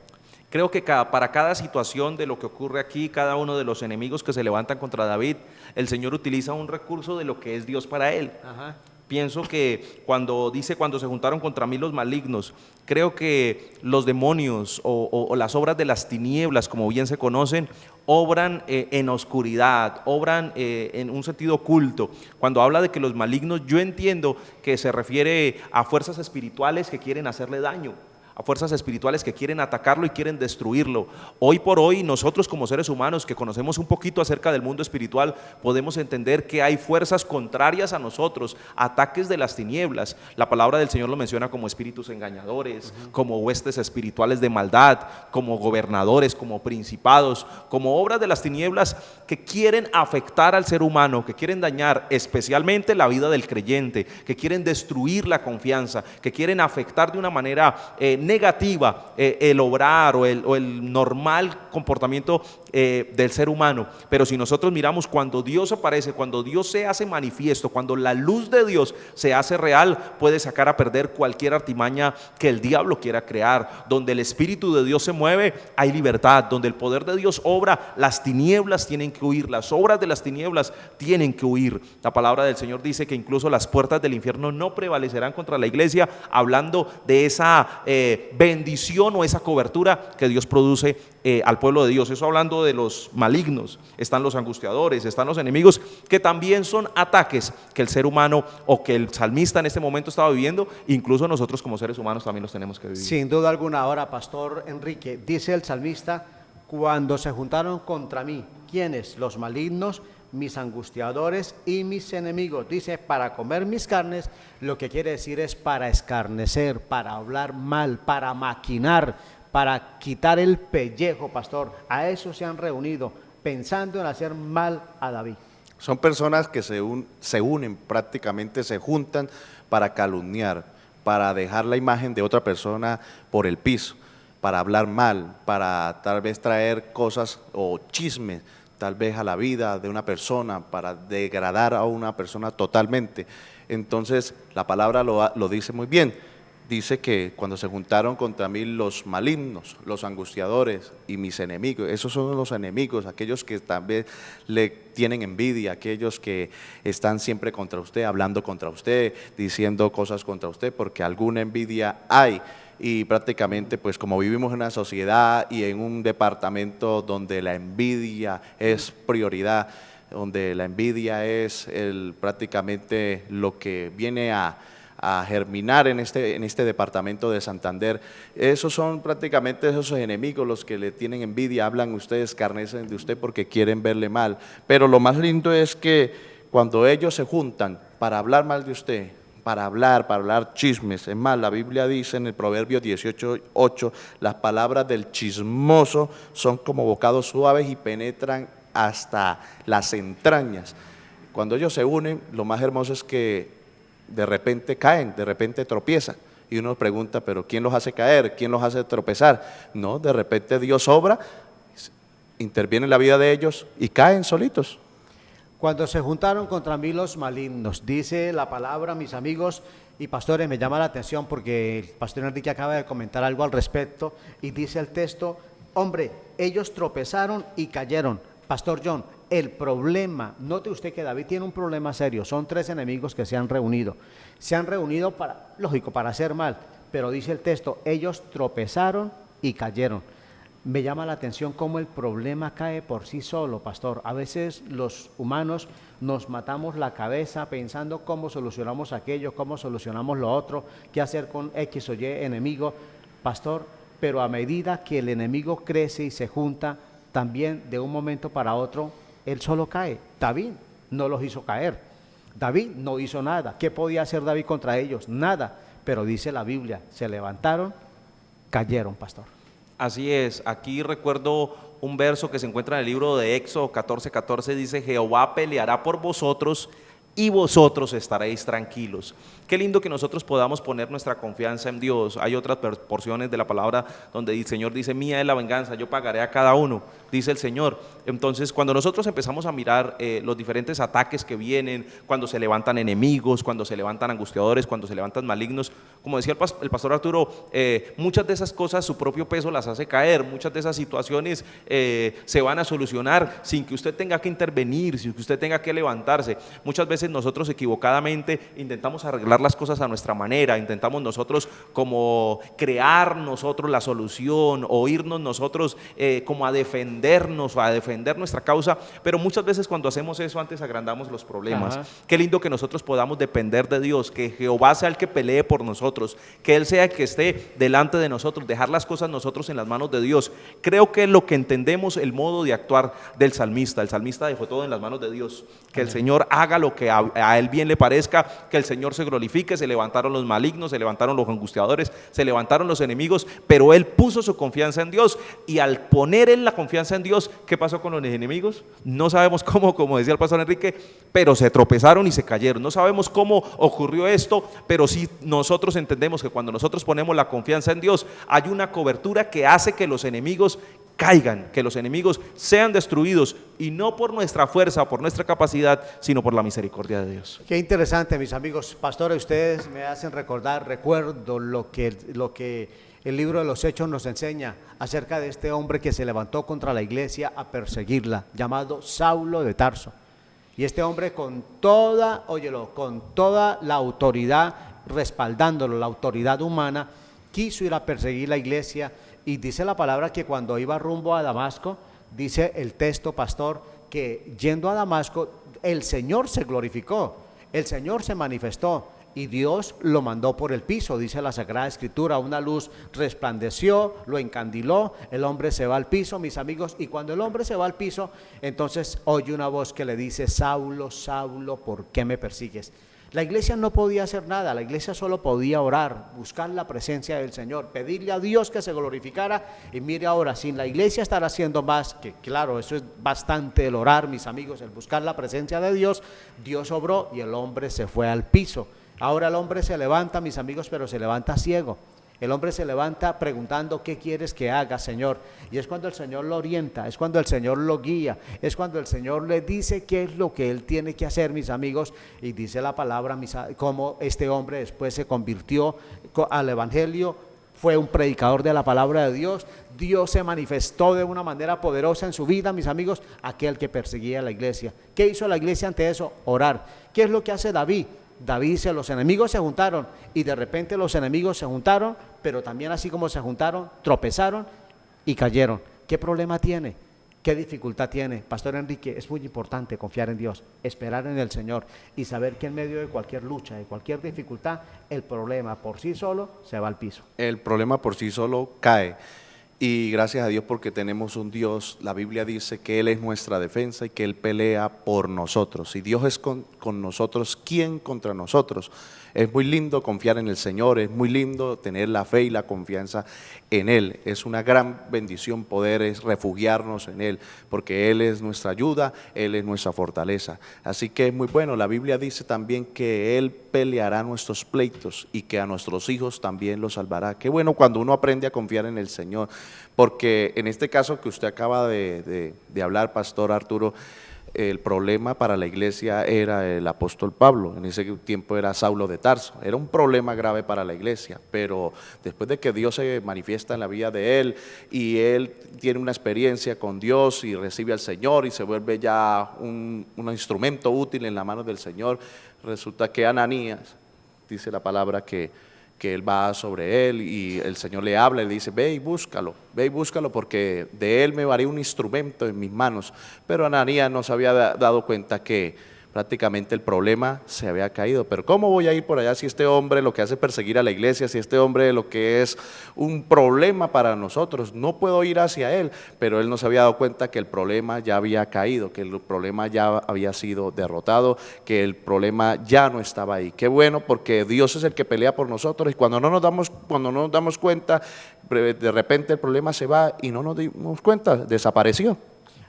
Speaker 2: Creo que para cada situación de lo que ocurre aquí, cada uno de los enemigos que se levantan contra David, el Señor utiliza un recurso de lo que es Dios para él.
Speaker 1: Ajá.
Speaker 2: Pienso que cuando se juntaron contra mí los malignos, creo que los demonios o las obras de las tinieblas, como bien se conocen, obran en oscuridad, obran en un sentido oculto. Cuando habla de que los malignos, yo entiendo que se refiere a fuerzas espirituales que quieren hacerle daño, a fuerzas espirituales que quieren atacarlo y quieren destruirlo. Hoy por hoy nosotros como seres humanos que conocemos un poquito acerca del mundo espiritual podemos entender que hay fuerzas contrarias a nosotros, ataques de las tinieblas. La palabra del Señor lo menciona como espíritus engañadores, como huestes espirituales de maldad, como gobernadores, como principados, como obras de las tinieblas que quieren afectar al ser humano, que quieren dañar especialmente la vida del creyente, que quieren destruir la confianza, que quieren afectar de una manera negativa el obrar o el normal comportamiento del ser humano. Pero si nosotros miramos cuando Dios aparece, cuando Dios se hace manifiesto, cuando la luz de Dios se hace real, puede sacar a perder cualquier artimaña que el diablo quiera crear. Donde el Espíritu de Dios se mueve, hay libertad. Donde el poder de Dios obra, las tinieblas tienen que huir, las obras de las tinieblas tienen que huir. La palabra del Señor dice que incluso las puertas del infierno no prevalecerán contra la iglesia, hablando de esa bendición o esa cobertura que Dios produce al pueblo de Dios. Eso hablando de los malignos. Están los angustiadores, están los enemigos, que también son ataques que el ser humano o que el salmista en este momento estaba viviendo. Incluso nosotros como seres humanos también los tenemos que vivir.
Speaker 1: Sin duda alguna. Ahora, Pastor Enrique, dice el salmista, cuando se juntaron contra mí, ¿quiénes? Los malignos, mis angustiadores y mis enemigos. Dice, para comer mis carnes, lo que quiere decir es para escarnecer, para hablar mal, para maquinar, para quitar el pellejo, pastor. A eso se han reunido, pensando en hacer mal a David.
Speaker 3: Son personas que se unen, prácticamente se juntan para calumniar, para dejar la imagen de otra persona por el piso, para hablar mal, para tal vez traer cosas o chismes tal vez a la vida de una persona, para degradar a una persona totalmente. Entonces la palabra lo dice muy bien. Dice que cuando se juntaron contra mí los malignos, los angustiadores y mis enemigos, esos son los enemigos, aquellos que también le tienen envidia, aquellos que están siempre contra usted, hablando contra usted, diciendo cosas contra usted, porque alguna envidia hay. Y prácticamente, pues como vivimos en una sociedad y en un departamento donde la envidia es prioridad, donde la envidia es prácticamente lo que viene a germinar en este departamento de Santander. Esos son prácticamente esos enemigos los que le tienen envidia, hablan ustedes, escarnecen de usted porque quieren verle mal. Pero lo más lindo es que cuando ellos se juntan para hablar mal de usted, para hablar chismes, es más, la Biblia dice en el Proverbio 18:8, las palabras del chismoso son como bocados suaves y penetran hasta las entrañas. Cuando ellos se unen, lo más hermoso es que de repente caen, de repente tropiezan. Y uno pregunta, ¿pero quién los hace caer? ¿Quién los hace tropezar? No, de repente Dios obra, interviene en la vida de ellos y caen solitos.
Speaker 1: Cuando se juntaron contra mí los malignos, dice la palabra, mis amigos y pastores, me llama la atención porque el pastor Enrique acaba de comentar algo al respecto y dice el texto, hombre, ellos tropezaron y cayeron. Pastor John, el problema, note usted que David tiene un problema serio, son 3 enemigos que se han reunido para, lógico, para hacer mal, pero dice el texto, ellos tropezaron y cayeron. Me llama la atención cómo el problema cae por sí solo, pastor. A veces los humanos nos matamos la cabeza pensando cómo solucionamos aquello, cómo solucionamos lo otro, qué hacer con X o Y enemigo, pastor, pero a medida que el enemigo crece y se junta, también de un momento para otro, él solo cae. David no los hizo caer, David no hizo nada. ¿Qué podía hacer David contra ellos? Nada, pero dice la Biblia, se levantaron, cayeron, pastor.
Speaker 2: Así es, aquí recuerdo un verso que se encuentra en el libro de Éxodo 14:14, dice, Jehová peleará por vosotros y vosotros estaréis tranquilos. Qué lindo que nosotros podamos poner nuestra confianza en Dios. Hay otras porciones de la palabra donde el Señor dice, mía es la venganza, yo pagaré a cada uno, dice el Señor. Entonces, cuando nosotros empezamos a mirar los diferentes ataques que vienen, cuando se levantan enemigos, cuando se levantan angustiadores, cuando se levantan malignos, como decía el pastor Arturo, muchas de esas cosas su propio peso las hace caer, muchas de esas situaciones se van a solucionar sin que usted tenga que intervenir, sin que usted tenga que levantarse. Muchas veces nosotros equivocadamente intentamos arreglar las cosas a nuestra manera, intentamos nosotros como crear nosotros la solución o irnos nosotros como a defendernos o a defender nuestra causa, pero muchas veces cuando hacemos eso antes agrandamos los problemas.
Speaker 1: Ajá.
Speaker 2: Qué lindo que nosotros podamos depender de Dios, que Jehová sea el que pelee por nosotros, que Él sea el que esté delante de nosotros, dejar las cosas nosotros en las manos de Dios. Creo que lo que entendemos el modo de actuar del salmista, el salmista dejó todo en las manos de Dios, que el Señor haga lo que a Él bien le parezca, que el Señor se glorifique. Se levantaron los malignos, se levantaron los angustiadores, se levantaron los enemigos, pero él puso su confianza en Dios, y al poner él la confianza en Dios, ¿qué pasó con los enemigos? No sabemos cómo, como decía el pastor Enrique, pero se tropezaron y se cayeron. No sabemos cómo ocurrió esto, pero sí nosotros entendemos que cuando nosotros ponemos la confianza en Dios, hay una cobertura que hace que los enemigos caigan, que los enemigos sean destruidos, y no por nuestra fuerza o por nuestra capacidad, sino por la misericordia de Dios.
Speaker 1: Qué interesante, mis amigos. Pastores, ustedes me hacen recordar, recuerdo lo que el libro de los Hechos nos enseña acerca de este hombre que se levantó contra la iglesia a perseguirla, llamado Saulo de Tarso. Y este hombre con toda la autoridad respaldándolo, la autoridad humana, quiso ir a perseguir la iglesia. Y dice la palabra que cuando iba rumbo a Damasco, dice el texto, pastor, que yendo a Damasco, el Señor se glorificó, el Señor se manifestó y Dios lo mandó por el piso. Dice la Sagrada Escritura, una luz resplandeció, lo encandiló, el hombre se va al piso, mis amigos, y cuando el hombre se va al piso, entonces oye una voz que le dice: Saulo, Saulo, ¿por qué me persigues? La iglesia no podía hacer nada, la iglesia solo podía orar, buscar la presencia del Señor, pedirle a Dios que se glorificara. Y mire ahora, sin la iglesia estar haciendo más, que claro, eso es bastante el orar, mis amigos, el buscar la presencia de Dios. Dios obró y el hombre se fue al piso. Ahora el hombre se levanta, mis amigos, pero se levanta ciego. El hombre se levanta preguntando: ¿qué quieres que haga, Señor? Y es cuando el Señor lo orienta, es cuando el Señor lo guía, es cuando el Señor le dice qué es lo que él tiene que hacer, mis amigos. Y dice la palabra cómo este hombre después se convirtió al evangelio, fue un predicador de la palabra de Dios. Dios se manifestó de una manera poderosa en su vida, mis amigos, aquel que perseguía a la iglesia. ¿Qué hizo la iglesia ante eso? Orar. ¿Qué es lo que hace David? David dice: los enemigos se juntaron, y de repente los enemigos se juntaron, pero también así como se juntaron, tropezaron y cayeron. ¿Qué problema tiene? ¿Qué dificultad tiene? Pastor Enrique, es muy importante confiar en Dios, esperar en el Señor y saber que en medio de cualquier lucha, de cualquier dificultad, el problema por sí solo se va al piso.
Speaker 3: El problema por sí solo cae. Y gracias a Dios porque tenemos un Dios. La Biblia dice que Él es nuestra defensa y que Él pelea por nosotros. Si Dios es con nosotros, ¿quién contra nosotros? Es muy lindo confiar en el Señor, es muy lindo tener la fe y la confianza en Él. Es una gran bendición poder refugiarnos en Él, porque Él es nuestra ayuda, Él es nuestra fortaleza. Así que es muy bueno. La Biblia dice también que Él peleará nuestros pleitos y que a nuestros hijos también los salvará. Qué bueno cuando uno aprende a confiar en el Señor, porque en este caso que usted acaba de hablar, Pastor Arturo, el problema para la iglesia era el apóstol Pablo. En ese tiempo era Saulo de Tarso. Era un problema grave para la iglesia, pero después de que Dios se manifiesta en la vida de él y él tiene una experiencia con Dios y recibe al Señor y se vuelve ya un instrumento útil en la mano del Señor, resulta que Ananías, dice la palabra que él va sobre él y el Señor le habla y le dice: ve y búscalo porque de él me haré un instrumento en mis manos. Pero Ananías no se había dado cuenta que prácticamente el problema se había caído. Pero ¿cómo voy a ir por allá si este hombre lo que hace es perseguir a la iglesia, si este hombre lo que es un problema para nosotros? No puedo ir hacia él. Pero él no se había dado cuenta que el problema ya había caído, que el problema ya había sido derrotado, que el problema ya no estaba ahí. Qué bueno, porque Dios es el que pelea por nosotros, y cuando no nos damos cuenta, de repente el problema se va y no nos dimos cuenta, desapareció.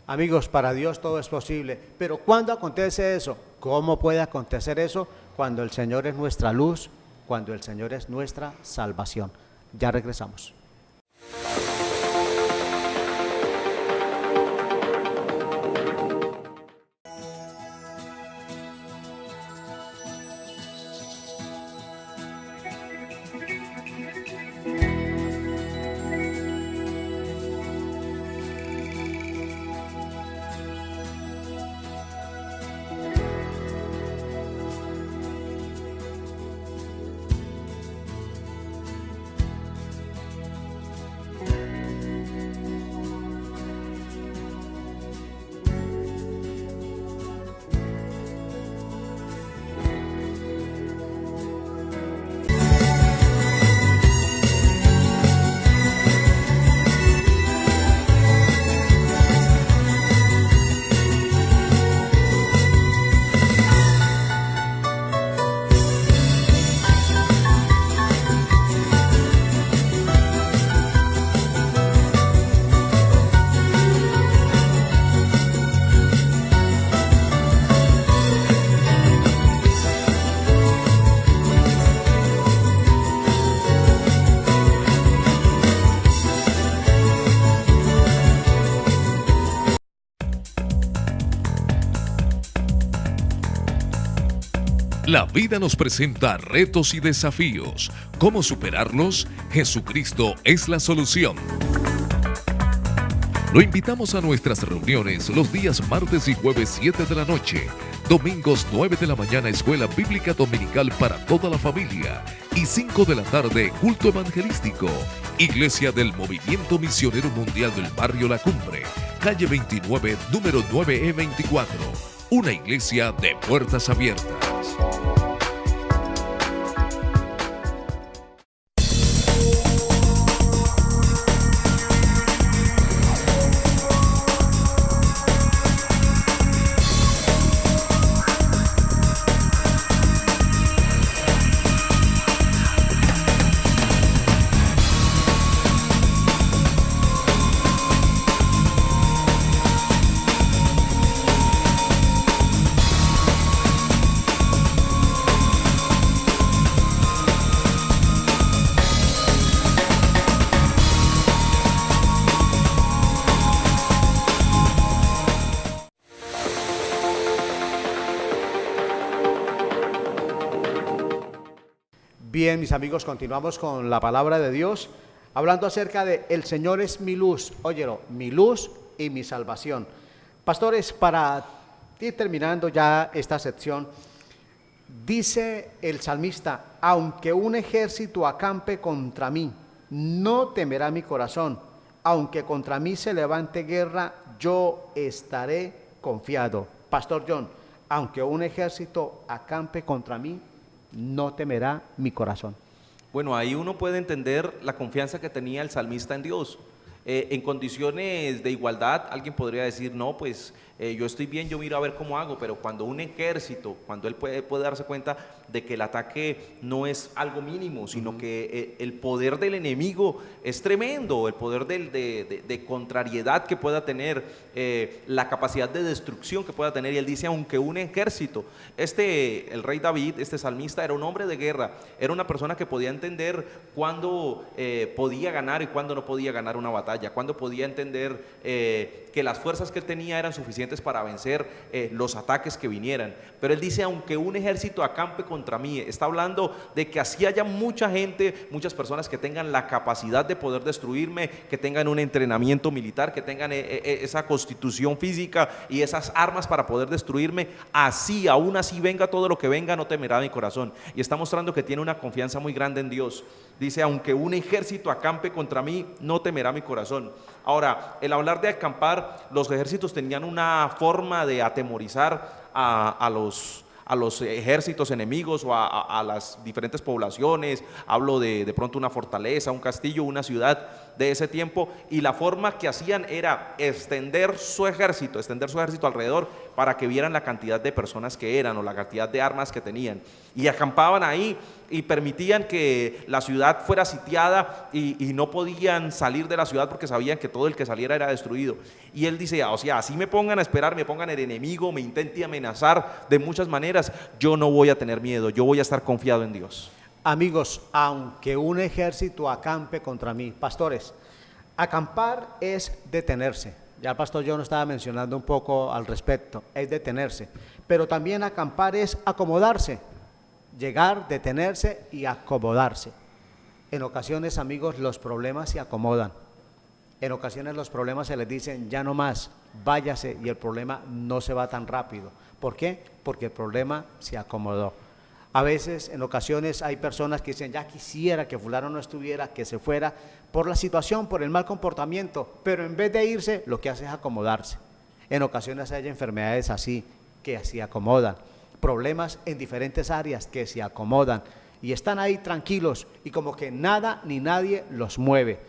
Speaker 1: Amigos, para Dios todo es posible, pero ¿cuándo acontece eso? ¿Cómo puede acontecer eso? Cuando el Señor es nuestra luz, cuando el Señor es nuestra salvación. Ya regresamos.
Speaker 4: La vida nos presenta retos y desafíos. ¿Cómo superarlos? Jesucristo es la solución. Lo invitamos a nuestras reuniones los días martes y jueves 7 de la noche, domingos 9 de la mañana Escuela Bíblica Dominical para toda la familia y 5 de la tarde culto evangelístico. Iglesia del Movimiento Misionero Mundial del Barrio La Cumbre, calle 29, número 9E24. Una iglesia de puertas abiertas.
Speaker 1: Bien, mis amigos, continuamos con la palabra de Dios, hablando acerca de el Señor es mi luz, óyelo, mi luz y mi salvación. Pastores, para ir terminando ya esta sección, dice el salmista, aunque un ejército acampe contra mí, no temerá mi corazón, aunque contra mí se levante guerra, yo estaré confiado. Pastor John, aunque un ejército acampe contra mí, no temerá mi corazón.
Speaker 2: Bueno, ahí uno puede entender la confianza que tenía el salmista en Dios. En condiciones de igualdad, alguien podría decir, no, pues yo estoy bien, yo miro a ver cómo hago, pero cuando un ejército, cuando él puede darse cuenta de que el ataque no es algo mínimo, sino que el poder del enemigo es tremendo, el poder de contrariedad que pueda tener, la capacidad de destrucción que pueda tener, y él dice, aunque un ejército, el rey David, este salmista, era un hombre de guerra, era una persona que podía entender cuándo podía ganar y cuándo no podía ganar una batalla, cuándo podía entender que las fuerzas que él tenía eran suficientes para vencer los ataques que vinieran. Pero él dice, aunque un ejército acampe contra mí, está hablando de que así haya mucha gente, muchas personas que tengan la capacidad de poder destruirme, que tengan un entrenamiento militar, que tengan esa constitución física y esas armas para poder destruirme, así, aún así venga todo lo que venga, no temerá mi corazón. Y está mostrando que tiene una confianza muy grande en Dios. Dice, aunque un ejército acampe contra mí, no temerá mi corazón. Ahora, el hablar de acampar, los ejércitos tenían una forma de atemorizar a los ejércitos enemigos o a las diferentes poblaciones. Hablo de pronto una fortaleza, un castillo, una ciudad de ese tiempo, y la forma que hacían era extender su ejército alrededor para que vieran la cantidad de personas que eran o la cantidad de armas que tenían, y acampaban ahí y permitían que la ciudad fuera sitiada y no podían salir de la ciudad porque sabían que todo el que saliera era destruido. Y él dice, o sea, así me pongan a esperar, me pongan el enemigo, me intente amenazar de muchas maneras, yo no voy a tener miedo, yo voy a estar confiado en Dios.
Speaker 1: Amigos, aunque un ejército acampe contra mí, pastores, acampar es detenerse. Ya el pastor John estaba mencionando un poco al respecto, es detenerse. Pero también acampar es acomodarse, llegar, detenerse y acomodarse. En ocasiones, amigos, los problemas se acomodan. En ocasiones los problemas se les dicen, ya no más, váyase, y el problema no se va tan rápido. ¿Por qué? Porque el problema se acomodó. A veces, en ocasiones, hay personas que dicen, ya quisiera que fulano no estuviera, que se fuera, por la situación, por el mal comportamiento, pero en vez de irse, lo que hace es acomodarse. En ocasiones hay enfermedades así, que se acomodan, problemas en diferentes áreas que se acomodan, y están ahí tranquilos, y como que nada ni nadie los mueve.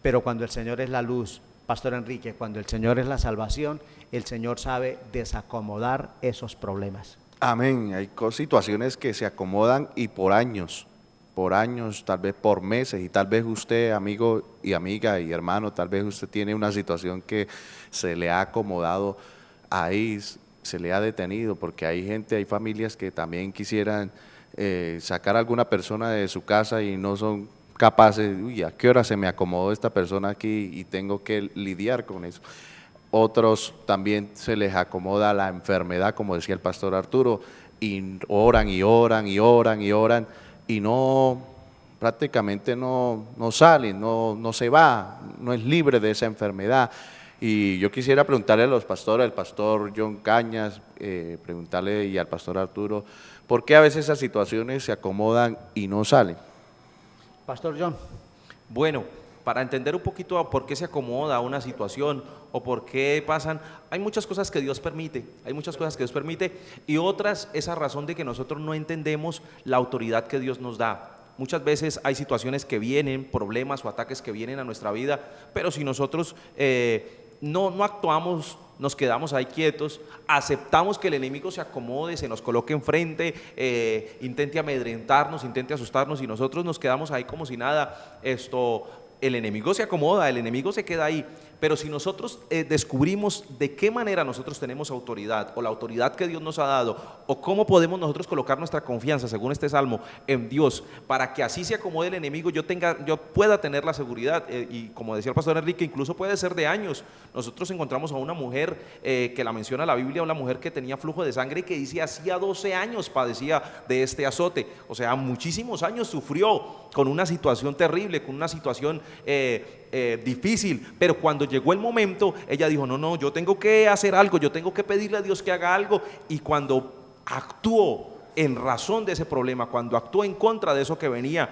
Speaker 1: Pero cuando el Señor es la luz, Pastor Enrique, cuando el Señor es la salvación, el Señor sabe desacomodar esos problemas.
Speaker 3: Amén. Hay situaciones que se acomodan y por años, tal vez por meses, y tal vez usted, amigo y amiga y hermano, tal vez usted tiene una situación que se le ha acomodado ahí, se le ha detenido, porque hay gente, hay familias que también quisieran sacar a alguna persona de su casa y no son capaces. Uy, ¿a qué hora se me acomodó esta persona aquí? Y tengo que lidiar con eso. Otros también se les acomoda la enfermedad, como decía el pastor Arturo, y oran y oran y oran y oran y no, prácticamente no sale, no se va, no es libre de esa enfermedad. Y yo quisiera preguntarle a los pastores, al pastor John Cañas, preguntarle y al pastor Arturo, ¿por qué a veces esas situaciones se acomodan y no salen?
Speaker 1: Pastor John.
Speaker 2: Bueno, para entender un poquito a por qué se acomoda una situación o por qué pasan, hay muchas cosas que Dios permite, y otras esa razón de que nosotros no entendemos la autoridad que Dios nos da. Muchas veces hay situaciones que vienen, problemas o ataques que vienen a nuestra vida, pero si nosotros no actuamos, nos quedamos ahí quietos, aceptamos que el enemigo se acomode, se nos coloque enfrente, intente amedrentarnos, intente asustarnos y nosotros nos quedamos ahí como si nada, el enemigo se acomoda, el enemigo se queda ahí. Pero si nosotros descubrimos de qué manera nosotros tenemos autoridad o la autoridad que Dios nos ha dado o cómo podemos nosotros colocar nuestra confianza, según este salmo, en Dios, para que así se acomode el enemigo, yo pueda tener la seguridad, y como decía el pastor Enrique, incluso puede ser de años. Nosotros encontramos a una mujer que la menciona la Biblia, una mujer que tenía flujo de sangre y que dice hacía 12 años padecía de este azote, o sea, muchísimos años sufrió con una situación terrible, con una situación difícil, pero cuando llegó el momento, ella dijo, no, yo tengo que hacer algo, yo tengo que pedirle a Dios que haga algo, y cuando actuó en razón de ese problema, cuando actuó en contra de eso que venía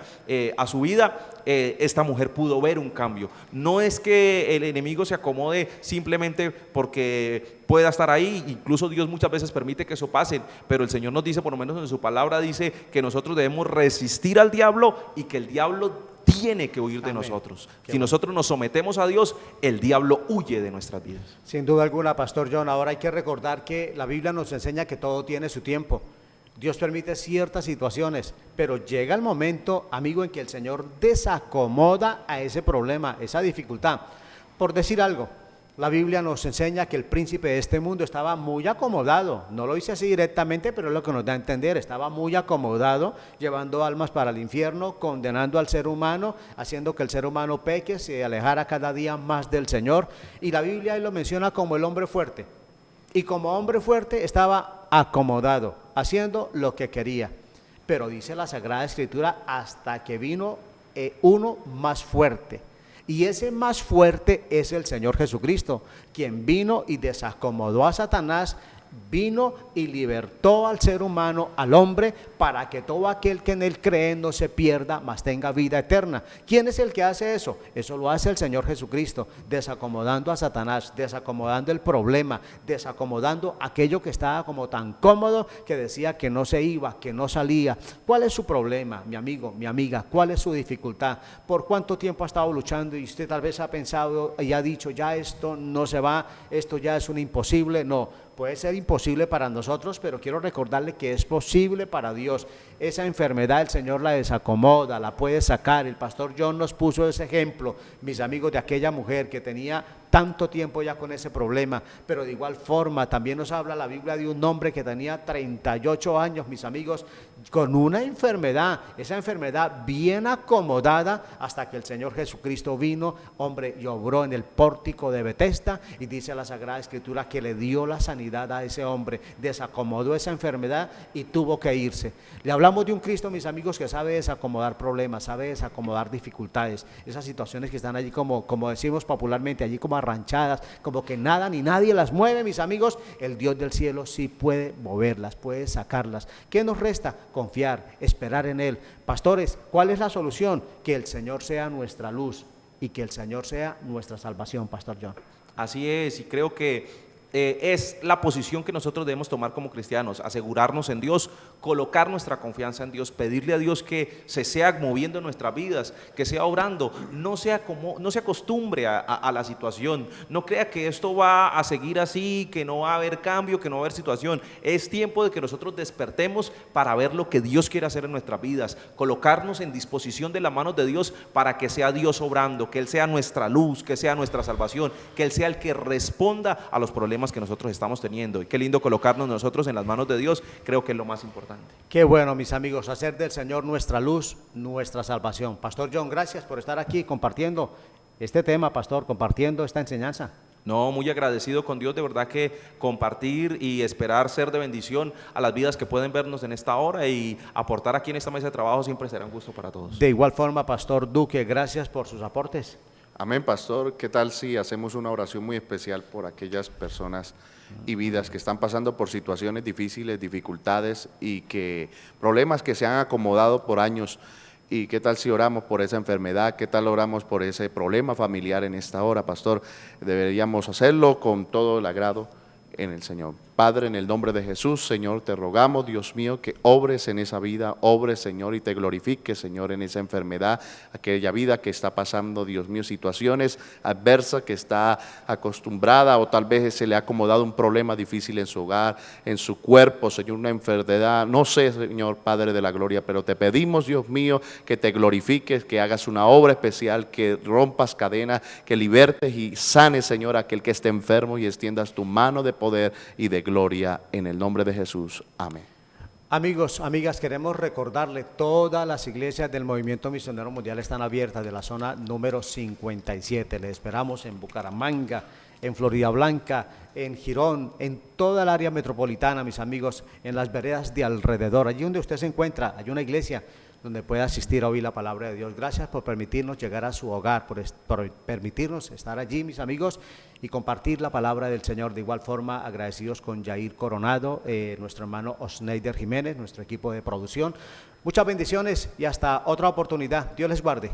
Speaker 2: a su vida, esta mujer pudo ver un cambio. No es que el enemigo se acomode simplemente porque pueda estar ahí, incluso Dios muchas veces permite que eso pase, pero el Señor nos dice, por lo menos en su palabra, dice que nosotros debemos resistir al diablo y que el diablo tiene que huir de nosotros. Si nosotros nos sometemos a Dios, el diablo huye de nuestras vidas.
Speaker 1: Sin duda alguna, Pastor John. Ahora hay que recordar que la Biblia nos enseña que todo tiene su tiempo. Dios permite ciertas situaciones, pero llega el momento, amigo, en que el Señor desacomoda a ese problema, esa dificultad. Por decir algo, la Biblia nos enseña que el príncipe de este mundo estaba muy acomodado, no lo dice así directamente, pero es lo que nos da a entender, estaba muy acomodado, llevando almas para el infierno, condenando al ser humano, haciendo que el ser humano peque, se alejara cada día más del Señor, y la Biblia ahí lo menciona como el hombre fuerte, y como hombre fuerte estaba acomodado, haciendo lo que quería, pero dice la Sagrada Escritura, hasta que vino uno más fuerte. Y ese más fuerte es el Señor Jesucristo, quien vino y desacomodó a Satanás, vino y libertó al ser humano, al hombre, para que todo aquel que en él cree no se pierda, mas tenga vida eterna. ¿Quién es el que hace eso? Eso lo hace el Señor Jesucristo, desacomodando a Satanás, desacomodando el problema, desacomodando aquello que estaba como tan cómodo que decía que no se iba, que no salía. ¿Cuál es su problema, mi amigo, mi amiga? ¿Cuál es su dificultad? ¿Por cuánto tiempo ha estado luchando y usted tal vez ha pensado y ha dicho, ya esto no se va, esto ya es un imposible? No. Puede ser imposible para nosotros, pero quiero recordarle que es posible para Dios. Esa enfermedad el Señor la desacomoda, la puede sacar. El pastor John nos puso ese ejemplo, mis amigos, de aquella mujer que tenía tanto tiempo ya con ese problema, pero de igual forma también nos habla la Biblia de un hombre que tenía 38 años, mis amigos, con una enfermedad, esa enfermedad bien acomodada, hasta que el Señor Jesucristo vino, hombre, y obró en el pórtico de Betesda, y dice la Sagrada Escritura que le dio la sanidad a ese hombre, desacomodó esa enfermedad y tuvo que irse. Le hablamos de un Cristo, mis amigos, que sabe desacomodar problemas, sabe desacomodar dificultades, esas situaciones que están allí como decimos popularmente, allí como arranchadas, como que nada ni nadie las mueve, mis amigos. El Dios del cielo sí puede moverlas, puede sacarlas. ¿Qué nos resta? Confiar, esperar en Él. Pastores, ¿cuál es la solución? Que el Señor sea nuestra luz y que el Señor sea nuestra salvación, Pastor John.
Speaker 2: Así es, y creo que es la posición que nosotros debemos tomar como cristianos, asegurarnos en Dios, colocar nuestra confianza en Dios, pedirle a Dios que se sea moviendo en nuestras vidas, que sea obrando, no se acostumbre a la situación, no crea que esto va a seguir así, que no va a haber cambio, que no va a haber situación. Es tiempo de que nosotros despertemos para ver lo que Dios quiere hacer en nuestras vidas, colocarnos en disposición de las manos de Dios para que sea Dios obrando, que Él sea nuestra luz, que sea nuestra salvación, que Él sea el que responda a los problemas que nosotros estamos teniendo. Y qué lindo colocarnos nosotros en las manos de Dios, creo que es lo más importante.
Speaker 1: Qué bueno, mis amigos, hacer del Señor nuestra luz, nuestra salvación. Pastor John, gracias por estar aquí compartiendo este tema, pastor, compartiendo esta enseñanza.
Speaker 2: No, muy agradecido con Dios, de verdad que compartir y esperar ser de bendición a las vidas que pueden vernos en esta hora y aportar aquí en esta mesa de trabajo siempre será un gusto para todos.
Speaker 1: De igual forma, Pastor Duque, gracias por sus aportes.
Speaker 3: Amén, pastor. ¿Qué tal si hacemos una oración muy especial por aquellas personas y vidas que están pasando por situaciones difíciles, dificultades y que problemas que se han acomodado por años? ¿Y qué tal si oramos por esa enfermedad? ¿Qué tal oramos por ese problema familiar en esta hora, pastor? Deberíamos hacerlo con todo el agrado en el Señor. Padre, en el nombre de Jesús, Señor, te rogamos, Dios mío, que obres en esa vida, obres, Señor, y te glorifiques, Señor, en esa enfermedad, aquella vida que está pasando, Dios mío, situaciones adversas, que está acostumbrada o tal vez se le ha acomodado un problema difícil en su hogar, en su cuerpo, Señor, una enfermedad, no sé, Señor, Padre de la gloria, pero te pedimos, Dios mío, que te glorifiques, que hagas una obra especial, que rompas cadenas, que libertes y sanes, Señor, a aquel que esté enfermo y extiendas tu mano de poder y de gloria en el nombre de Jesús. Amén.
Speaker 1: Amigos, amigas, queremos recordarle, todas las iglesias del Movimiento Misionero Mundial están abiertas de la zona número 57. Les esperamos en Bucaramanga, en Florida Blanca, en Girón, en toda el área metropolitana, mis amigos, en las veredas de alrededor. Allí donde usted se encuentra, hay una iglesia donde puede asistir a oír la palabra de Dios. Gracias por permitirnos llegar a su hogar, por permitirnos estar allí, mis amigos, y compartir la palabra del Señor. De igual forma, agradecidos con Jair Coronado, nuestro hermano Osneider Jiménez, nuestro equipo de producción. Muchas bendiciones y hasta otra oportunidad. Dios les guarde.